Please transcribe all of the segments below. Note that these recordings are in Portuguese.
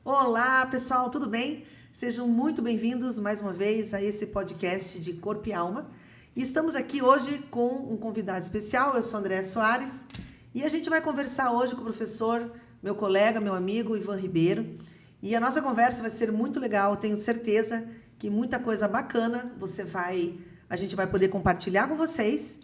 Olá, pessoal, tudo bem? Sejam muito bem-vindos mais uma vez a esse podcast de Corpo e Alma. E estamos aqui hoje com um convidado especial, eu sou Andréa Soares, e a gente vai conversar hoje com o professor, meu colega, meu amigo Ivan Ribeiro. E a nossa conversa vai ser muito legal, tenho certeza que muita coisa bacana a gente vai poder compartilhar com vocês.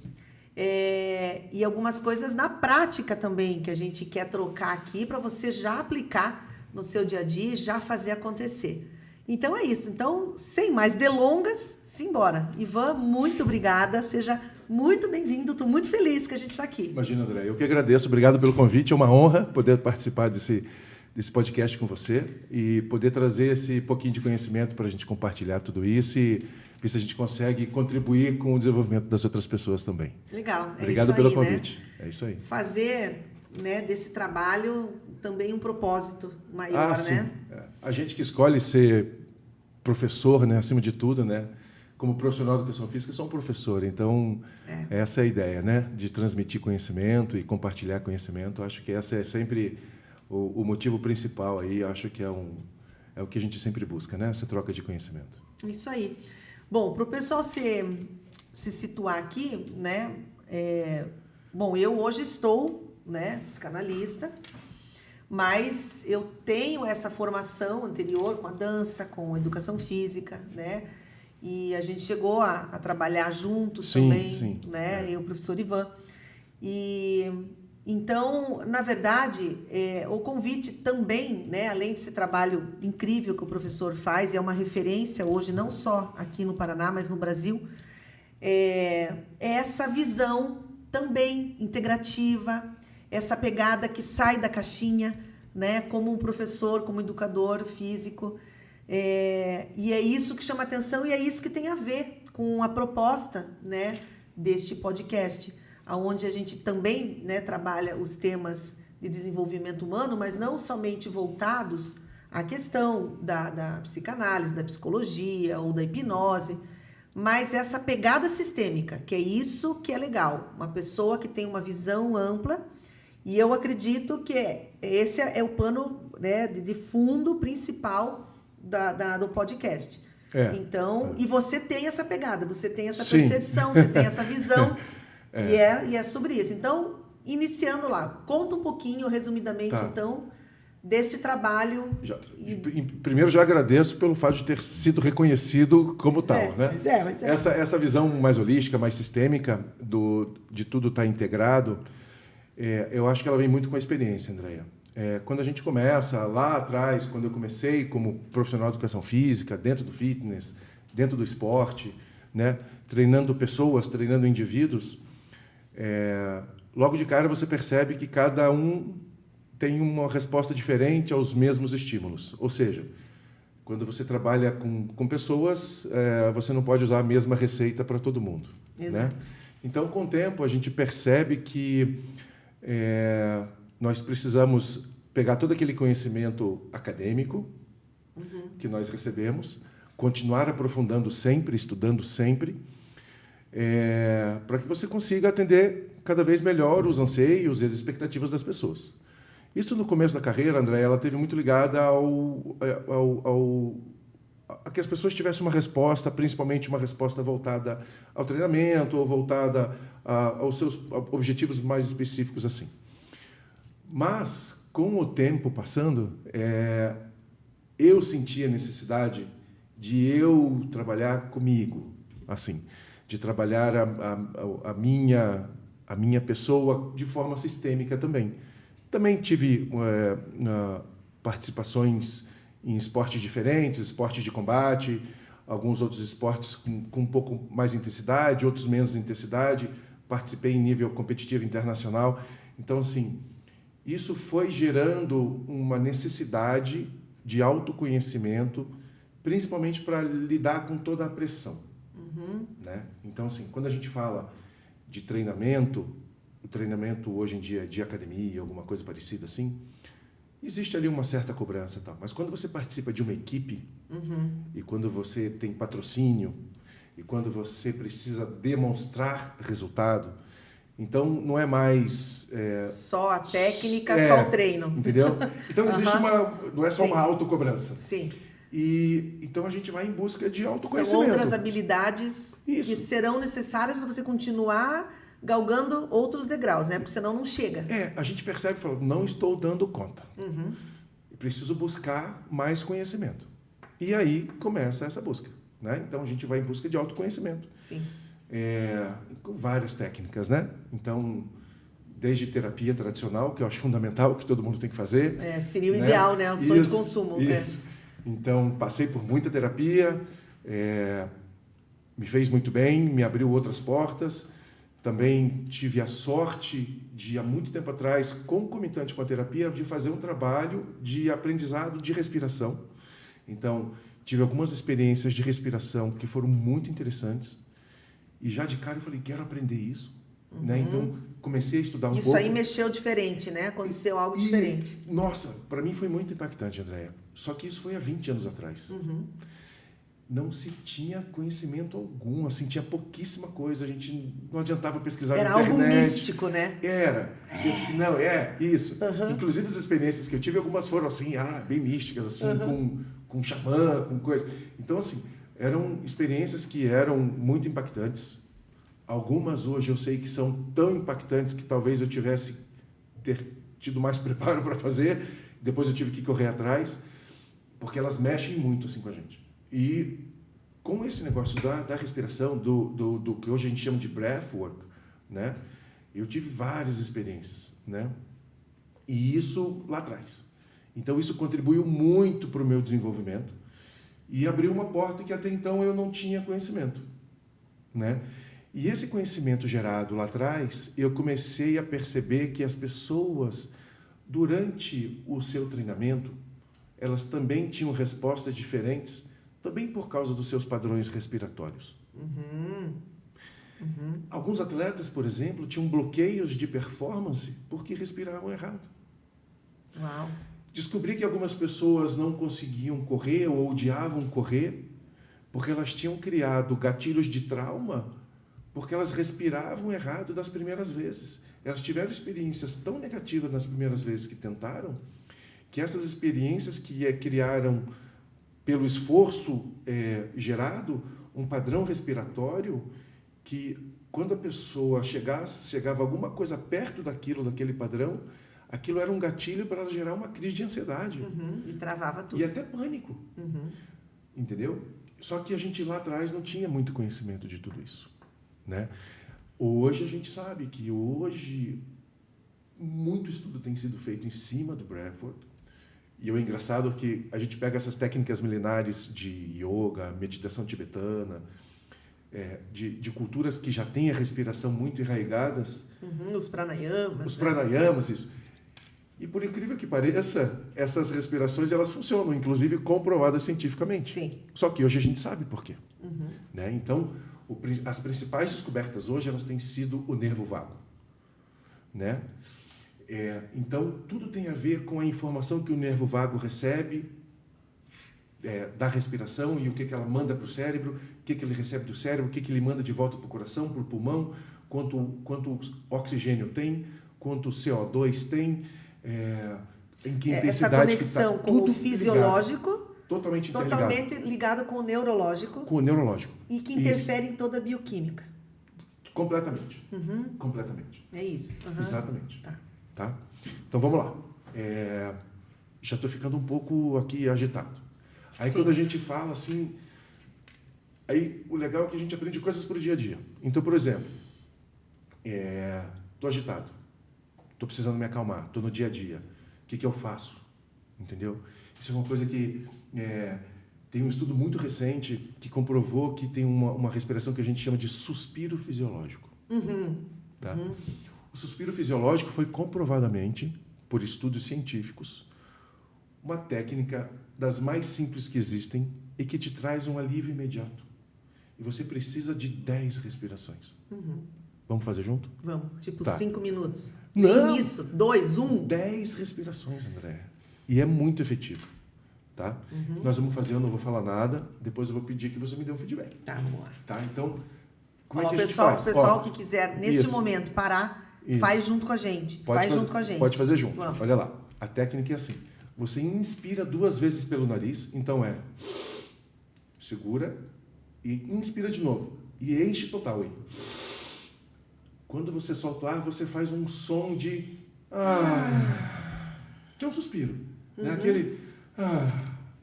E algumas coisas na prática também que a gente quer trocar aqui para você já aplicar no seu dia a dia e já fazer acontecer. Então é isso. Então, sem mais delongas, simbora. Ivan, muito obrigada. Seja muito bem-vindo. Estou muito feliz que a gente está aqui. Imagina, André. Eu que agradeço. Obrigado pelo convite. É uma honra poder participar desse podcast com você e poder trazer esse pouquinho de conhecimento para a gente compartilhar tudo isso e ver se a gente consegue contribuir com o desenvolvimento das outras pessoas também. Legal. Obrigado pelo convite. Né? É isso aí. Fazer, né, desse trabalho também um propósito maior, sim. né? A gente que escolhe ser professor, né, acima de tudo, né, como profissional de educação física, eu sou um professor, então essa é a ideia, né, de transmitir conhecimento e compartilhar conhecimento. Acho que essa é sempre o motivo principal aí. Acho que é o que a gente sempre busca, né, essa troca de conhecimento. Isso aí. Bom, para o pessoal se situar aqui, né, bom, eu hoje estou, né, psicanalista, mas eu tenho essa formação anterior com a dança, com a educação física, né? E a gente chegou a trabalhar juntos também, né? Eu, o professor Ivan. E então, na verdade, o convite também, né? Além desse trabalho incrível que o professor faz, e é uma referência hoje, não só aqui no Paraná, mas no Brasil, é essa visão também integrativa, essa pegada que sai da caixinha, né? Como um professor, como educador físico. E é isso que chama atenção e é isso que tem a ver com a proposta, né, deste podcast, onde a gente também, né, trabalha os temas de desenvolvimento humano, mas não somente voltados à questão da psicanálise, da psicologia ou da hipnose, mas essa pegada sistêmica, que é isso que é legal. Uma pessoa que tem uma visão ampla. E eu acredito que esse é o pano, né, de fundo principal do podcast. Então, e você tem essa pegada, você tem essa percepção, você tem essa visão, e é sobre isso. Então, iniciando lá, conta um pouquinho, resumidamente, então, deste trabalho. Primeiro, já agradeço pelo fato de ter sido reconhecido como tal, né? Essa visão mais holística, mais sistêmica, de tudo estar integrado. Eu acho que ela vem muito com a experiência, Andréa. Quando a gente começa lá atrás, quando eu comecei como profissional de educação física, dentro do fitness, dentro do esporte, né, treinando pessoas, treinando indivíduos, logo de cara você percebe que cada um tem uma resposta diferente aos mesmos estímulos. Ou seja, quando você trabalha com pessoas, você não pode usar a mesma receita para todo mundo. Exato. Né? Então, com o tempo, a gente percebe que nós precisamos pegar todo aquele conhecimento acadêmico que nós recebemos, continuar aprofundando sempre, estudando sempre, para que você consiga atender cada vez melhor os anseios e as expectativas das pessoas. Isso no começo da carreira, André, ela teve muito ligada a que as pessoas tivessem uma resposta, principalmente uma resposta voltada ao treinamento ou voltada aos seus objetivos mais específicos assim. Mas, com o tempo passando, eu senti a necessidade de eu trabalhar comigo, assim, de trabalhar a minha pessoa de forma sistêmica também. Também tive participações em esportes diferentes, esportes de combate, alguns outros esportes com um pouco mais intensidade, outros menos intensidade. Participei em nível competitivo internacional. Então, assim, isso foi gerando uma necessidade de autoconhecimento, principalmente para lidar com toda a pressão. Né? Então, assim, quando a gente fala de treinamento, o treinamento hoje em dia de academia, alguma coisa parecida assim, existe ali uma certa cobrança, tal. Mas quando você participa de uma equipe, e quando você tem patrocínio, e quando você precisa demonstrar resultado, Então, não é mais... só a técnica, só o treino. Entendeu? Então, existe não é só Sim. uma autocobrança. Sim. Então, a gente vai em busca de autoconhecimento. São outras habilidades que serão necessárias para você continuar galgando outros degraus, né? Porque senão não chega. A gente percebe e fala, não estou dando conta. Preciso buscar mais conhecimento. E aí começa essa busca, né? Então, a gente vai em busca de autoconhecimento. Sim. Com várias técnicas, né? Então, desde terapia tradicional, que eu acho fundamental, que todo mundo tem que fazer. Seria o ideal, né? O sonho de consumo. Isso. Então, passei por muita terapia, me fez muito bem, me abriu outras portas. Também tive a sorte de, há muito tempo atrás, concomitante com a terapia, de fazer um trabalho de aprendizado de respiração. Então, tive algumas experiências de respiração que foram muito interessantes. E já de cara eu falei, quero aprender isso. Né? Então, comecei a estudar um pouco. Isso aí mexeu diferente, né? Aconteceu algo diferente. Nossa, para mim foi muito impactante, Andréia. Só que isso foi há 20 anos atrás. Não se tinha conhecimento algum, assim, tinha pouquíssima coisa. A gente não adiantava pesquisar na internet. Era algo místico, né? Era. Isso. Inclusive, as experiências que eu tive, algumas foram assim, bem místicas, assim, com xamã, com coisa. Então, assim, eram experiências que eram muito impactantes. Algumas hoje eu sei que são tão impactantes que talvez eu tivesse tido mais preparo para fazer. Depois eu tive que correr atrás, porque elas mexem muito assim com a gente. E com esse negócio da respiração, do que hoje a gente chama de breathwork, né? Eu tive várias experiências, né? E isso lá atrás. Então isso contribuiu muito para o meu desenvolvimento e abriu uma porta que até então eu não tinha conhecimento, né? E esse conhecimento gerado lá atrás, eu comecei a perceber que as pessoas, durante o seu treinamento, elas também tinham respostas diferentes, também por causa dos seus padrões respiratórios. Alguns atletas, por exemplo, tinham bloqueios de performance porque respiravam errado. Uau. Descobri que algumas pessoas não conseguiam correr ou odiavam correr porque elas tinham criado gatilhos de trauma porque elas respiravam errado das primeiras vezes. Elas tiveram experiências tão negativas nas primeiras vezes que tentaram, que essas experiências que criaram, pelo esforço gerado, um padrão respiratório que, quando a pessoa chegava alguma coisa perto daquele padrão, aquilo era um gatilho para ela gerar uma crise de ansiedade. E travava tudo. E até pânico. Entendeu? Só que a gente lá atrás não tinha muito conhecimento de tudo isso. Né? Hoje a gente sabe que muito estudo tem sido feito em cima do breathwork. E o engraçado é que a gente pega essas técnicas milenares de yoga, meditação tibetana, de culturas que já têm a respiração muito enraigadas. Os pranayamas. Os pranayamas, isso. E por incrível que pareça, essas respirações elas funcionam, inclusive comprovadas cientificamente. Sim. Só que hoje a gente sabe por quê. Né? Então, as principais descobertas hoje elas têm sido o nervo vago, né? Então tudo tem a ver com a informação que o nervo vago recebe da respiração e o que ela manda para o cérebro, o que ele recebe do cérebro, o que ele manda de volta para o coração, para o pulmão, quanto oxigênio tem, quanto CO2 tem, em que intensidade. Essa conexão que tá, com o fisiológico. Ligado. Totalmente ligado com o neurológico. Com o neurológico. E que interfere em toda a bioquímica. Completamente. Completamente. É isso. Exatamente. Tá? Então, vamos lá. Já estou ficando um pouco aqui agitado. Aí, quando a gente fala assim... Aí, o legal é que a gente aprende coisas para o dia a dia. Então, por exemplo, estou agitado. Estou precisando me acalmar. Estou no dia a dia. O que eu faço? Entendeu? Isso é uma coisa que... tem um estudo muito recente que comprovou que tem uma respiração que a gente chama de suspiro fisiológico. Tá? O suspiro fisiológico foi comprovadamente, por estudos científicos, uma técnica das mais simples que existem e que te traz um alívio imediato. E você precisa de 10 respirações. Vamos fazer junto? Vamos. Tipo 5 minutos. Não. Nem isso. 2, 1. 10 respirações, André. E é muito efetivo. Tá? Nós vamos fazer, eu não vou falar nada, depois eu vou pedir que você me dê um feedback. Tá, vamos lá. Tá? Então, Como é que a gente faz? O pessoal que quiser, neste momento, parar, faz junto com a gente. Pode fazer junto. Vamos. Olha lá. A técnica é assim. Você inspira 2 vezes pelo nariz. Então segura e inspira de novo. E enche total aí. Quando você solta o ar, você faz um som de... que é um suspiro. Né? Aquele...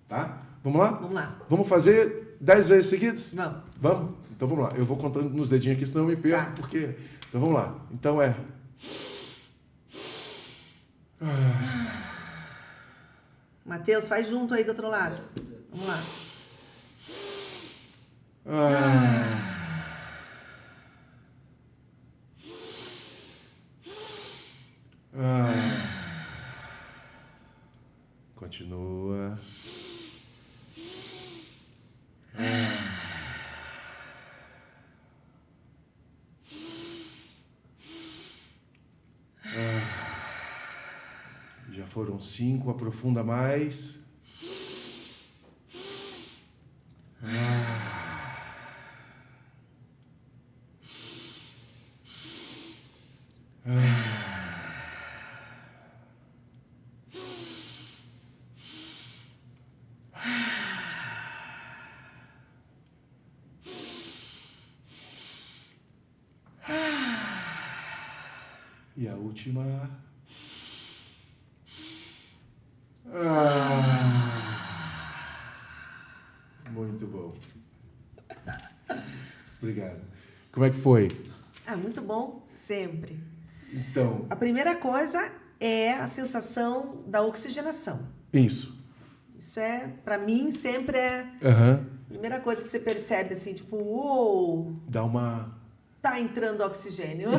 tá? Vamos lá? Vamos lá. Vamos fazer 10 vezes seguidas? Vamos. Vamos? Então vamos lá. Eu vou contando nos dedinhos aqui, senão eu me perco. Porque... Então vamos lá. Então Matheus, faz junto aí do outro lado. Vamos lá. Continua. Já foram 5, aprofunda mais. E a última. Muito bom. Obrigado. Como é que foi? Muito bom, sempre. Então... A primeira coisa é a sensação da oxigenação. Isso para mim, sempre é a primeira coisa que você percebe, assim, tipo, uou! Dá uma... Tá entrando oxigênio.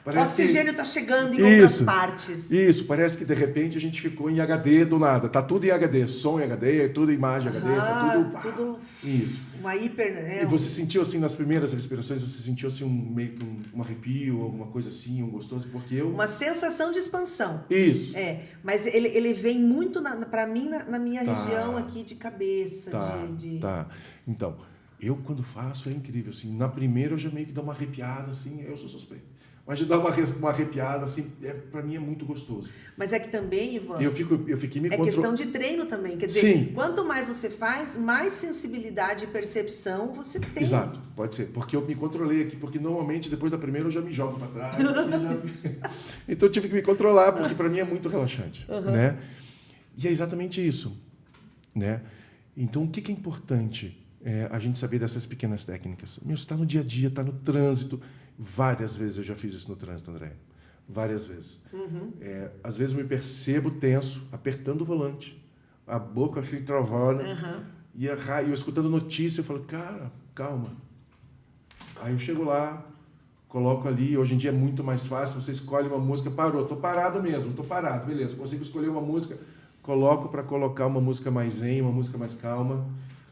O oxigênio tá chegando em outras partes. Isso, parece que de repente a gente ficou em HD do nada. Tá tudo em HD, som em HD, tudo imagem HD, tá tudo... Isso. Uma hiper... E você sentiu assim, nas primeiras respirações, você sentiu assim meio que um arrepio, alguma coisa assim, um gostoso, porque eu... Uma sensação de expansão. Isso. Mas ele vem muito, pra mim, na minha região aqui de cabeça, Tá. Então, eu quando faço é incrível, assim. Na primeira eu já meio que dou uma arrepiada, assim, eu sou suspeito. Mas de dar uma arrepiada, assim, pra mim é muito gostoso. Mas é que também, Ivan... Eu fiquei me É questão de treino também. Quer dizer, Sim. Quanto mais você faz, mais sensibilidade e percepção você tem. Exato, pode ser. Porque eu me controlei aqui, porque normalmente depois da primeira eu já me jogo para trás. Então eu tive que me controlar, porque para mim é muito relaxante. Né? E é exatamente isso. Né? Então o que é importante a gente saber dessas pequenas técnicas? Você está no dia a dia, está no trânsito. Várias vezes eu já fiz isso no trânsito, André. Várias vezes. Às vezes eu me percebo tenso, apertando o volante, a boca assim travada, e eu escutando notícia, eu falo, cara, calma. Aí eu chego lá, coloco ali, hoje em dia é muito mais fácil, você escolhe uma música, parou, tô parado mesmo, beleza, consigo escolher uma música, coloco para colocar uma música mais zen, uma música mais calma,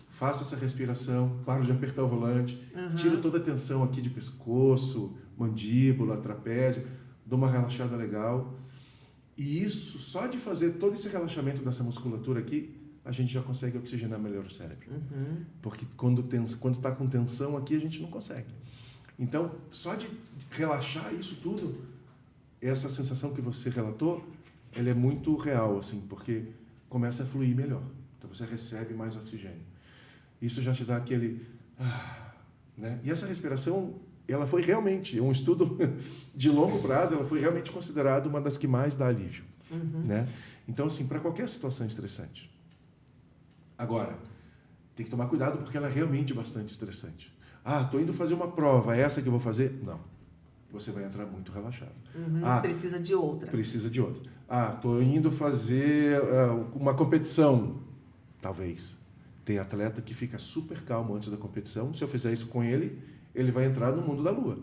faço essa respiração, paro de apertar o volante, tiro toda a tensão aqui de pescoço, mandíbula, trapézio, dou uma relaxada legal. E isso, só de fazer todo esse relaxamento dessa musculatura aqui, a gente já consegue oxigenar melhor o cérebro. Porque quando está com tensão aqui, a gente não consegue. Então, só de relaxar isso tudo, essa sensação que você relatou, ela é muito real, assim, porque começa a fluir melhor. Então, você recebe mais oxigênio. Isso já te dá aquele... né? E essa respiração, ela foi realmente, um estudo de longo prazo, ela foi realmente considerada uma das que mais dá alívio. Né? Então, assim, para qualquer situação estressante. Agora, tem que tomar cuidado porque ela é realmente bastante estressante. Estou indo fazer uma prova, é essa que eu vou fazer? Não. Você vai entrar muito relaxado. Precisa de outra. Precisa de outra. Estou indo fazer uma competição. Talvez. Tem atleta que fica super calmo antes da competição. Se eu fizer isso com ele, ele vai entrar no mundo da lua.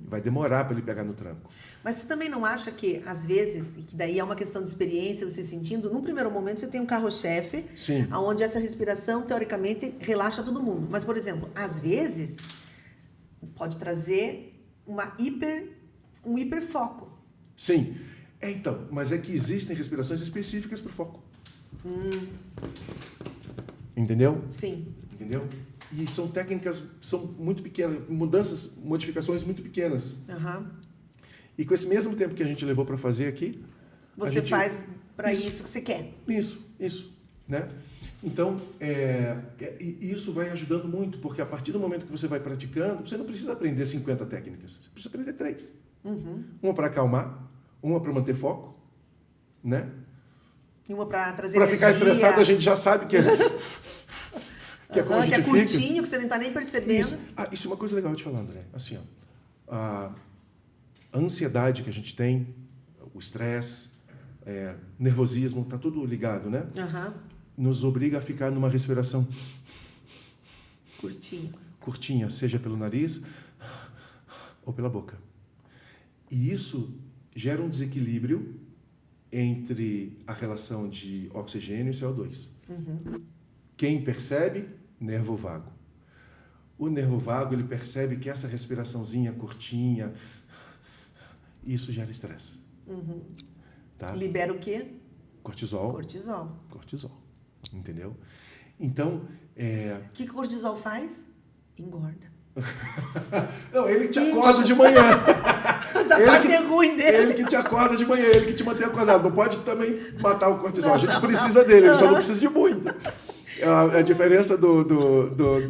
Vai demorar para ele pegar no tranco. Mas você também não acha que, às vezes, e que daí é uma questão de experiência, você sentindo, num primeiro momento você tem um carro-chefe, onde essa respiração, teoricamente, relaxa todo mundo. Mas, por exemplo, às vezes, pode trazer um hiperfoco. Sim. Então, mas é que existem respirações específicas para o foco. Entendeu? Sim. Entendeu? E são técnicas, são muito pequenas, modificações muito pequenas. E com esse mesmo tempo que a gente levou para fazer aqui... Você faz para isso que você quer. Isso. Né? Então, isso vai ajudando muito, porque a partir do momento que você vai praticando, você não precisa aprender 50 técnicas, você precisa aprender 3. Uma para acalmar, uma para manter foco, né? E uma para trazer Para energia. ficar estressado, a gente já sabe que é... que é como a gente que é curtinho, fica. Que você não está nem percebendo. Isso é uma coisa legal de falar, André. Assim, a ansiedade que a gente tem, o estresse, nervosismo, tá tudo ligado, né? Nos obriga a ficar numa respiração curtinha, seja pelo nariz ou pela boca. E isso gera um desequilíbrio entre a relação de oxigênio e CO2. Quem percebe? Nervo vago. O nervo vago, ele percebe que essa respiraçãozinha curtinha, isso gera estresse. Tá? Libera o quê? Cortisol. Entendeu? Então, O que o cortisol faz? Engorda. Não, ele que te acorda de manhã. Essa parte é ruim dele. Ele que te acorda de manhã, ele que te mantém acordado. Não pode também matar o cortisol. A gente precisa dele, ele só não precisa de muito. A diferença do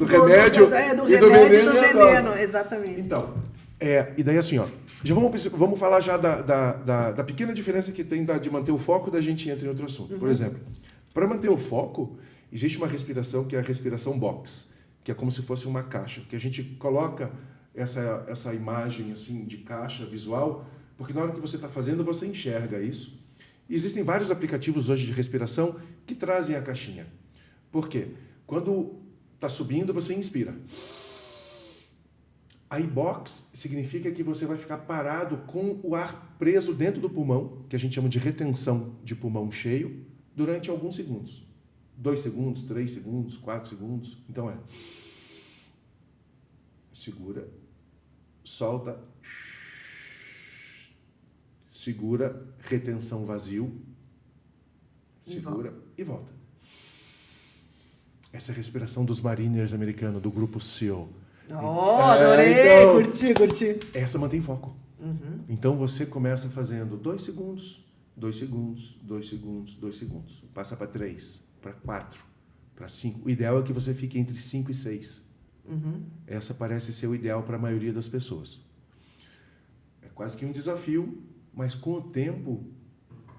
remédio e do veneno. Exatamente. Então, e daí assim, já vamos falar já da pequena diferença que tem de manter o foco da gente entra em outro assunto. Por exemplo, para manter o foco, existe uma respiração que é a respiração box, que é como se fosse uma caixa, que a gente coloca essa imagem assim de caixa visual, porque na hora que você está fazendo, você enxerga isso. E existem vários aplicativos hoje de respiração que trazem a caixinha. Por quê? Quando está subindo, você inspira. A box significa que você vai ficar parado com o ar preso dentro do pulmão, que a gente chama de retenção de pulmão cheio, durante alguns segundos. 2 segundos, 3 segundos, 4 segundos. Então segura, solta, segura, retenção vazio, segura e volta. Essa é a respiração dos Mariners americanos, do grupo SEAL. Adorei! Curti. Essa mantém foco. Então você começa fazendo 2 segundos, 2 segundos, 2 segundos, 2 segundos. Passa para 3, para 4, para 5. O ideal é que você fique entre 5 e 6. Essa parece ser o ideal para a maioria das pessoas. É quase que um desafio, mas com o tempo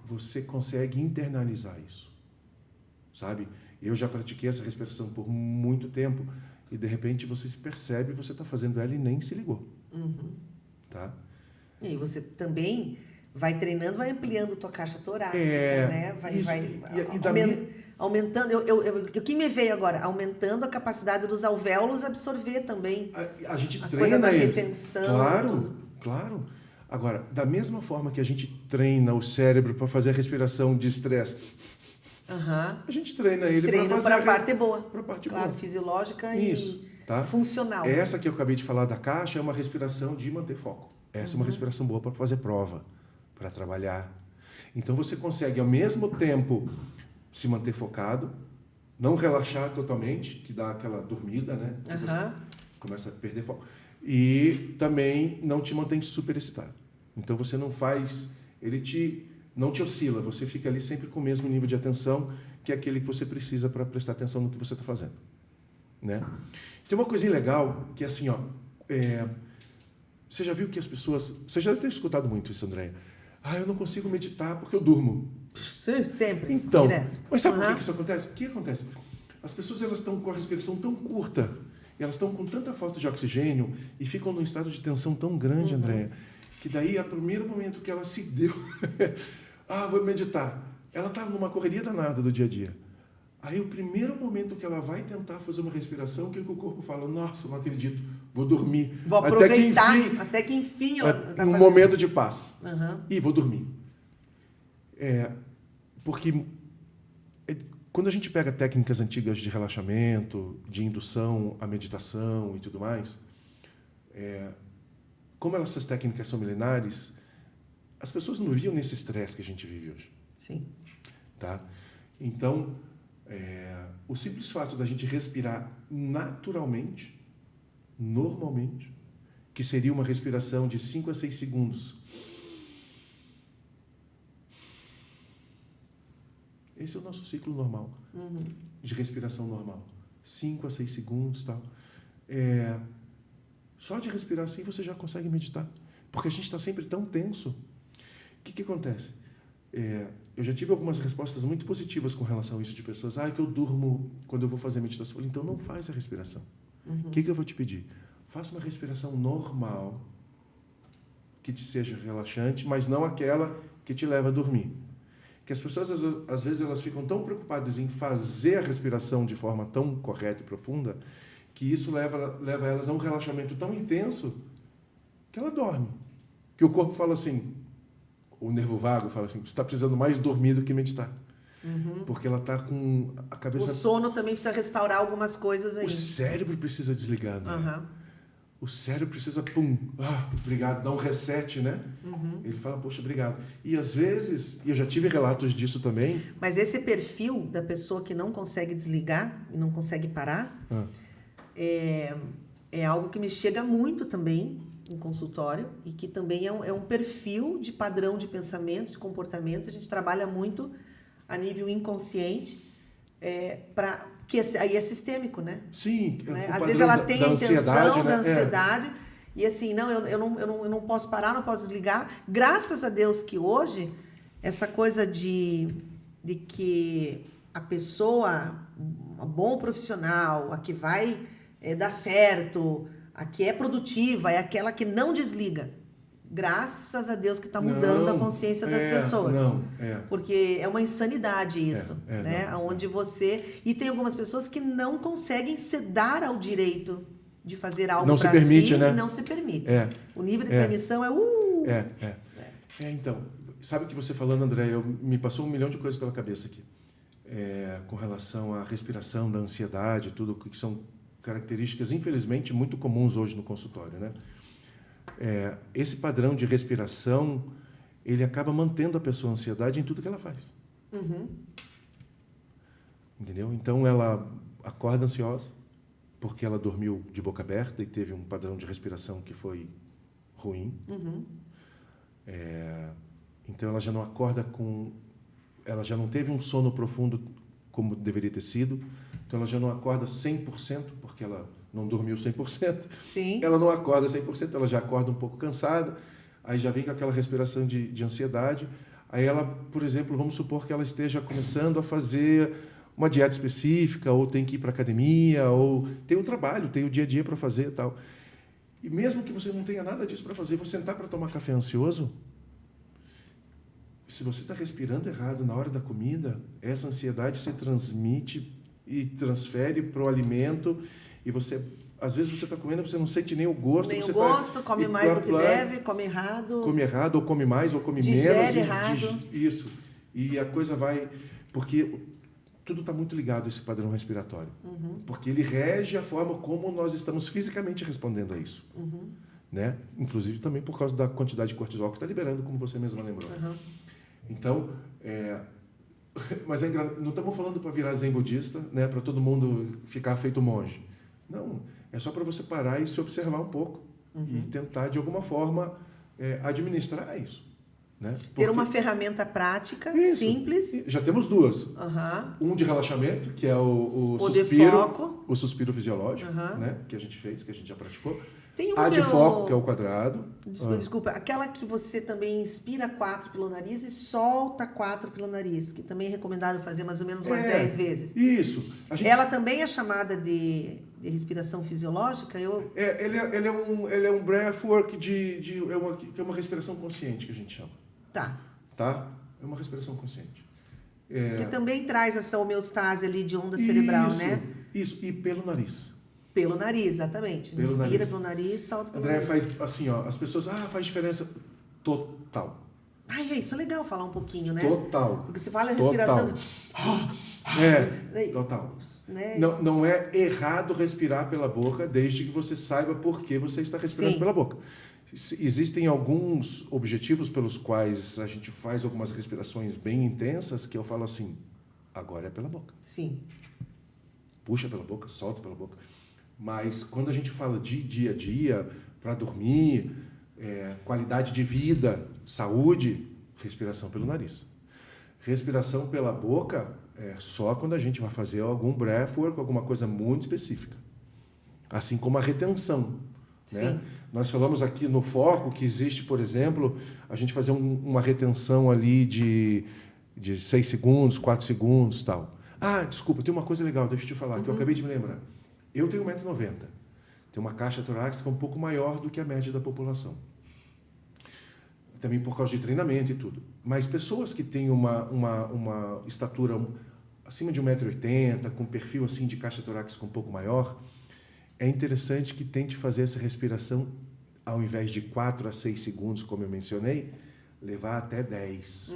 você consegue internalizar isso. Sabe? Eu já pratiquei essa respiração por muito tempo e, de repente, você se percebe, você está fazendo ela e nem se ligou. Tá? E aí você também vai treinando, vai ampliando tua caixa torácica, né? Aumentando. O que me veio agora? Aumentando a capacidade dos alvéolos absorver também. A gente treina coisa da eles. retenção. Claro. Agora, da mesma forma que a gente treina o cérebro para fazer a respiração de estresse, a gente treina ele para fazer... para a parte boa. Para a parte boa. Claro, fisiológica e funcional. Essa que eu acabei de falar da caixa é uma respiração de manter foco. Essa é uma respiração boa para fazer prova, para trabalhar. Então, você consegue, ao mesmo tempo, se manter focado, não relaxar totalmente, que dá aquela dormida, né? Você começa a perder foco. E também não te mantém super excitado. Então, você não faz... não te oscila, você fica ali sempre com o mesmo nível de atenção, que é aquele que você precisa para prestar atenção no que você está fazendo. Né? Tem uma coisinha legal, que é assim, você já viu que as pessoas... Você já deve ter escutado muito isso, Andréia. Eu não consigo meditar porque eu durmo. Sempre. Então, direto. Mas sabe por que isso acontece? O que acontece? As pessoas elas estão com a respiração tão curta, elas estão com tanta falta de oxigênio e ficam num estado de tensão tão grande, Andréia, que daí, a primeiro momento que ela se deu, vou meditar. Ela está numa correria danada do dia a dia. Aí, o primeiro momento que ela vai tentar fazer uma respiração, que o corpo fala, nossa, não acredito, vou dormir. Vou aproveitar, até que enfim ela está fazendo. Um momento de paz. E vou dormir. Porque quando a gente pega técnicas antigas de relaxamento, de indução à meditação e tudo mais, como essas técnicas são milenares, as pessoas não viviam nesse estresse que a gente vive hoje. Sim. Tá? Então, O simples fato da gente respirar naturalmente, normalmente, que seria uma respiração de 5 a 6 segundos. Esse é o nosso ciclo normal, de respiração normal. 5 a 6 segundos, tal. Só de respirar assim você já consegue meditar. Porque a gente está sempre tão tenso. O que acontece? Eu já tive algumas respostas muito positivas com relação a isso, de pessoas, que eu durmo quando eu vou fazer meditação. Eu falei, então não faz a respiração. O que eu vou te pedir? Faça uma respiração normal, que te seja relaxante, mas não aquela que te leva a dormir. Que as pessoas, às vezes, elas ficam tão preocupadas em fazer a respiração de forma tão correta e profunda, que isso leva elas a um relaxamento tão intenso que ela dorme. Que o corpo fala assim, o nervo vago fala assim, você está precisando mais dormir do que meditar. Porque ela está com a cabeça... O sono também precisa restaurar algumas coisas aí. O cérebro precisa desligar, né? O cérebro precisa, obrigado, dar um reset, né? Ele fala, poxa, obrigado. E às vezes, e eu já tive relatos disso também... Mas esse perfil da pessoa que não consegue desligar e não consegue parar, é algo que me chega muito também em consultório e que também é um perfil de padrão de pensamento, de comportamento. A gente trabalha muito a nível inconsciente, que aí é sistêmico, né? Sim. Né? Às vezes ela tem a intenção da ansiedade e assim, eu não posso parar, não posso desligar. Graças a Deus que hoje, essa coisa de que a pessoa, a bom profissional, a que vai dar certo, a que é produtiva, é aquela que não desliga. Graças a Deus que está mudando a consciência das pessoas. Porque é uma insanidade isso, né? Onde você... E tem algumas pessoas que não conseguem se dar ao direito de fazer algo para si, né? E não se permite. O nível de permissão é... Então, sabe o que você falando, André, me passou 1 milhão de coisas pela cabeça aqui. Com relação à respiração, da ansiedade, tudo que são características, infelizmente, muito comuns hoje no consultório, né? Esse padrão de respiração, ele acaba mantendo a pessoa a ansiedade em tudo que ela faz. Entendeu? Então, ela acorda ansiosa, porque ela dormiu de boca aberta e teve um padrão de respiração que foi ruim. Então, ela já não acorda com... Ela já não teve um sono profundo como deveria ter sido. Então, ela já não acorda 100%, porque ela não dormiu 100%. Sim. Ela não acorda 100%, ela já acorda um pouco cansada. Aí já vem com aquela respiração de ansiedade. Aí ela, por exemplo, vamos supor que ela esteja começando a fazer uma dieta específica, ou tem que ir para a academia, ou tem o trabalho, tem o dia a dia para fazer e tal. E mesmo que você não tenha nada disso para fazer, você sentar para tomar café ansioso, se você está respirando errado na hora da comida, essa ansiedade se transmite e transfere para o alimento, e você, às vezes você está comendo, você não sente nem o gosto. Nem o gosto, come mais do que deve, come errado. Come errado, ou come mais, ou come menos. Digere errado. Isso. E a coisa vai... Porque tudo está muito ligado a esse padrão respiratório. Porque ele rege a forma como nós estamos fisicamente respondendo a isso. Né? Inclusive também por causa da quantidade de cortisol que está liberando, como você mesma lembrou. Então, mas não estamos falando para virar zen budista, né? Para todo mundo ficar feito monge. Não, é só para você parar e se observar um pouco e tentar, de alguma forma, administrar isso. Né? Ter uma ferramenta prática, simples. Já temos 2. Um de relaxamento, que é o suspiro, foco. O suspiro fisiológico, né? Que a gente fez, que a gente já praticou. Tem a de foco, que é o quadrado. Desculpa, aquela que você também inspira 4 pelo nariz e solta 4 pelo nariz, que também é recomendado fazer mais ou menos umas 10 vezes. Isso. Ela também é chamada de respiração fisiológica? Ele é um breathwork que é uma respiração consciente, que a gente chama. Tá? É uma respiração consciente. Que também traz essa homeostase ali de onda cerebral, né? Isso, e pelo nariz. Pelo nariz, exatamente. Inspira pelo nariz, solta pelo nariz. André, faz assim, ó, as pessoas, faz diferença total. Isso é legal falar um pouquinho, né? Total. Porque você fala respiração... Total. Né? Não é errado respirar pela boca, desde que você saiba por que você está respirando pela boca. Existem alguns objetivos pelos quais a gente faz algumas respirações bem intensas, que eu falo assim, Agora é pela boca. Sim. Puxa pela boca, solta pela boca. Mas quando a gente fala de dia a dia, para dormir, qualidade de vida, saúde, respiração pelo nariz. Respiração pela boca é só quando a gente vai fazer algum breathwork, alguma coisa muito específica. Assim como a retenção. Né? Nós falamos aqui no foco que existe, por exemplo, a gente fazer uma retenção ali de 6 segundos, 4 segundos, tal. Ah, desculpa, tem uma coisa legal, deixa eu te falar, que eu acabei de me lembrar. Eu tenho 1,90 m. Tenho uma caixa torácica um pouco maior do que a média da população. Também por causa de treinamento e tudo. Mas pessoas que têm uma estatura acima de 1,80 m, com perfil assim de caixa torácica um pouco maior, é interessante que tente fazer essa respiração, ao invés de 4 a 6 segundos, como eu mencionei, levar até 10.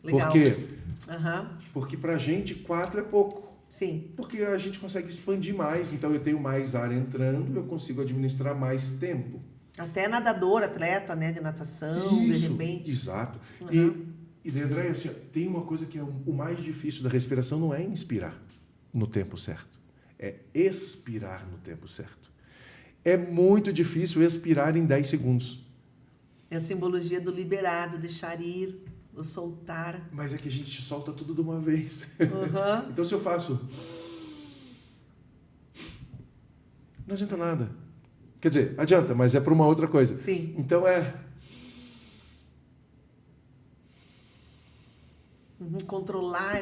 Legal. Por quê? Porque para a gente 4 é pouco. Sim. Porque a gente consegue expandir mais, então eu tenho mais ar entrando, eu consigo administrar mais tempo. Até nadador, atleta, né, de natação, Isso, de repente. Exato. E André, assim, tem uma coisa que é o mais difícil da respiração, não é inspirar no tempo certo, é expirar no tempo certo. É muito difícil expirar em 10 segundos. É a simbologia do liberar, do deixar ir, do soltar. Mas é que a gente solta tudo de uma vez. Então, se eu faço... Não adianta nada. Quer dizer, adianta, mas é para uma outra coisa. Sim. Então, Controlar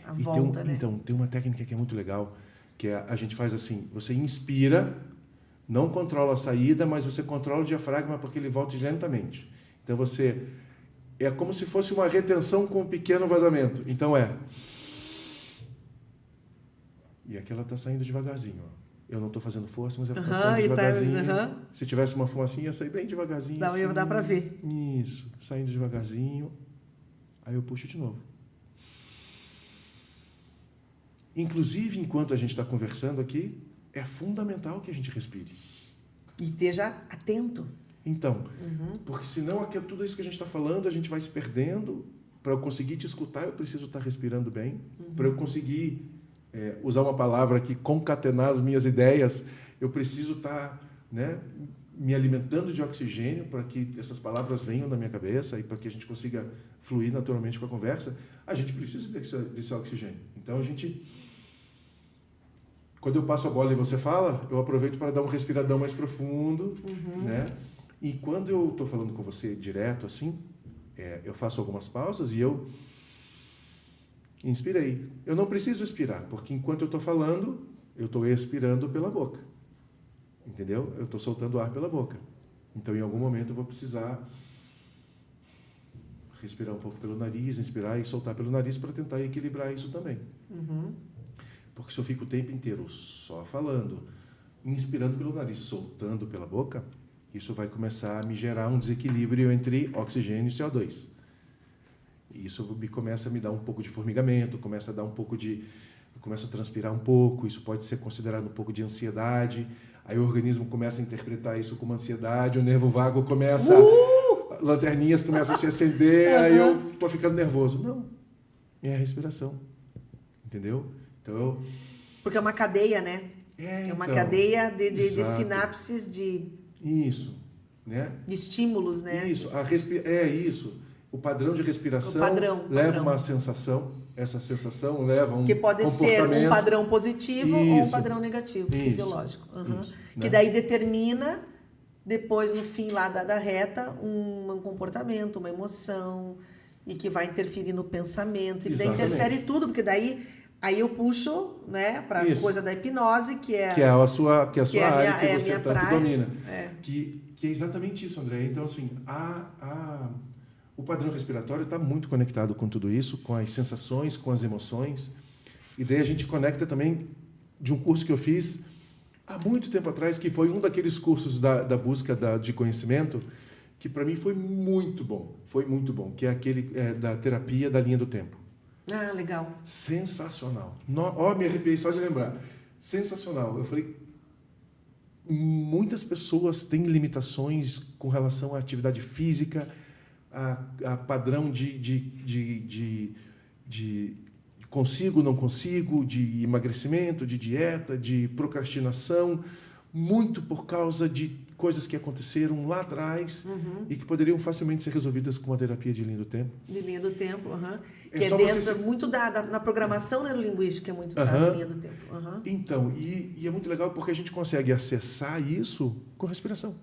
a volta, né? Então, tem uma técnica que é muito legal, que a gente faz assim, você inspira, não controla a saída, mas você controla o diafragma para que ele volte lentamente. Então, é como se fosse uma retenção com um pequeno vazamento. Então, E aqui ela está saindo devagarzinho, ó. Eu não estou fazendo força, mas ela está saindo devagarzinho. Se tivesse uma fumacinha, ia sair bem devagarzinho. Dá para ver. Isso, saindo devagarzinho. Aí eu puxo de novo. Inclusive, enquanto a gente está conversando aqui, é fundamental que a gente respire. E esteja atento. Então, porque senão tudo isso que a gente está falando, a gente vai se perdendo. Para eu conseguir te escutar, eu preciso estar respirando bem. Para eu conseguir usar uma palavra aqui, concatenar as minhas ideias, eu preciso estar, né, me alimentando de oxigênio para que essas palavras venham na minha cabeça e para que a gente consiga fluir naturalmente com a conversa. A gente precisa desse oxigênio. Então, quando eu passo a bola e você fala, eu aproveito para dar um respiradão mais profundo, né? E quando eu estou falando com você direto, assim, eu faço algumas pausas e eu inspirei. Eu não preciso expirar, porque enquanto eu estou falando, eu estou expirando pela boca. Entendeu? Eu estou soltando ar pela boca. Então, em algum momento, eu vou precisar respirar um pouco pelo nariz, inspirar e soltar pelo nariz para tentar equilibrar isso também. Porque se eu fico o tempo inteiro só falando, inspirando pelo nariz, soltando pela boca, isso vai começar a me gerar um desequilíbrio entre oxigênio e CO2. E isso começa a me dar um pouco de formigamento, começa a dar um pouco de... Eu começo a transpirar um pouco, isso pode ser considerado um pouco de ansiedade. Aí o organismo começa a interpretar isso como ansiedade, o nervo vago começa... Lanterninhas começam a se acender, aí eu estou ficando nervoso. Não, é a respiração. Entendeu? Então Porque é uma cadeia, né? É uma cadeia de sinapses, Isso, né? De estímulos, né? Isso, isso. O padrão de respiração leva uma sensação, essa sensação leva um que pode ser um padrão positivo ou um padrão negativo, fisiológico. Isso, que daí determina, depois no fim lá da reta, um comportamento, uma emoção, e que vai interferir no pensamento. E daí interfere tudo, porque daí... Aí eu puxo, né, para a coisa da hipnose, que é a sua área, que você tanto praia, domina. Que é exatamente isso, André. Então, assim, o padrão respiratório está muito conectado com tudo isso, com as sensações, com as emoções. E daí a gente conecta também de um curso que eu fiz há muito tempo atrás, que foi um daqueles cursos da busca de conhecimento, que para mim foi muito bom, que é aquele da terapia da linha do tempo. Ah, legal. Sensacional. Me arrepiei só de lembrar. Sensacional. Eu falei, muitas pessoas têm limitações com relação à atividade física, a padrão de consigo, não consigo, de emagrecimento, de dieta, de procrastinação, muito por causa de coisas que aconteceram lá atrás e que poderiam facilmente ser resolvidas com a terapia de linha do tempo. De linha do tempo, que é dentro, muito na programação neurolinguística, é muito usada a linha do tempo. Então, e é muito legal porque a gente consegue acessar isso com respiração.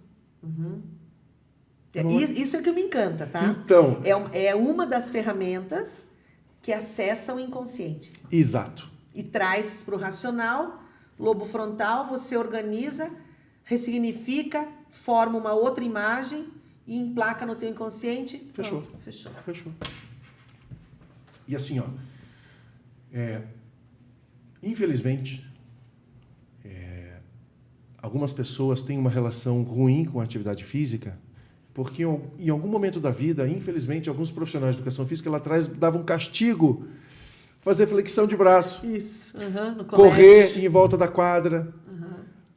Isso é o que me encanta, tá? Então, é uma das ferramentas que acessa o inconsciente. Exato. E traz para o racional, lobo frontal, você organiza, ressignifica, forma uma outra imagem e emplaca no teu inconsciente. Fechou. Pronto, Fechou. E assim, infelizmente, algumas pessoas têm uma relação ruim com a atividade física, porque em algum momento da vida, infelizmente, alguns profissionais de educação física lá atrás davam castigo, fazer flexão de braço, isso, no correr em volta da quadra.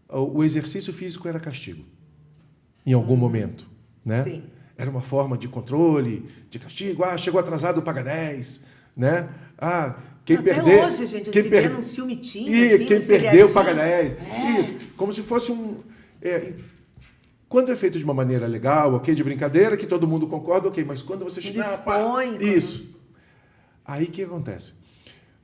O exercício físico era castigo, em algum momento, né? Sim. Era uma forma de controle, de castigo. Chegou atrasado, paga 10, né? Quem até perder, hoje, gente, a gente vê nos filmes assim, quem perdeu paga 10. Isso, como se fosse quando é feito de uma maneira legal, ok, de brincadeira, que todo mundo concorda, ok, mas quando você chega... Isso. Aí o que acontece?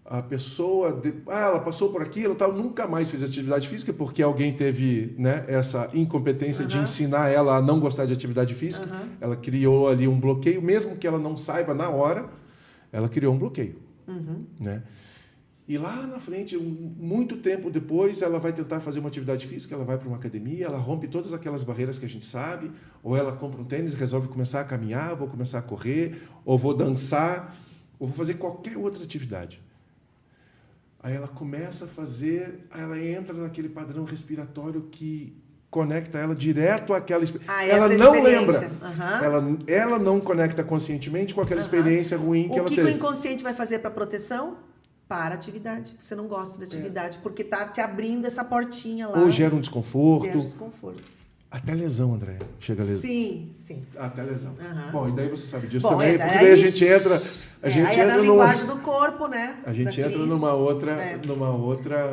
A pessoa, ela passou por aquilo, tal, nunca mais fez atividade física, porque alguém teve, né, essa incompetência de ensinar ela a não gostar de atividade física. Ela criou ali um bloqueio, mesmo que ela não saiba na hora, ela criou um bloqueio. Né? E lá na frente, muito tempo depois, ela vai tentar fazer uma atividade física, ela vai para uma academia, ela rompe todas aquelas barreiras que a gente sabe, ou ela compra um tênis e resolve começar a caminhar, vou começar a correr, ou vou dançar, ou vou fazer qualquer outra atividade. Aí ela começa a fazer, ela entra naquele padrão respiratório que conecta ela direto àquela experiência. Ela não lembra. Ela não conecta conscientemente com aquela experiência ruim que ela teve. O que o inconsciente vai fazer para proteção? Para a atividade. Você não gosta da atividade, porque tá te abrindo essa portinha lá. Ou gera um desconforto. Gera desconforto. Até lesão, André. Chega a lesão. Sim. Até lesão. Bom, e daí você sabe disso também, porque daí a gente entra... aí é na linguagem do corpo, né? A gente entra numa outra...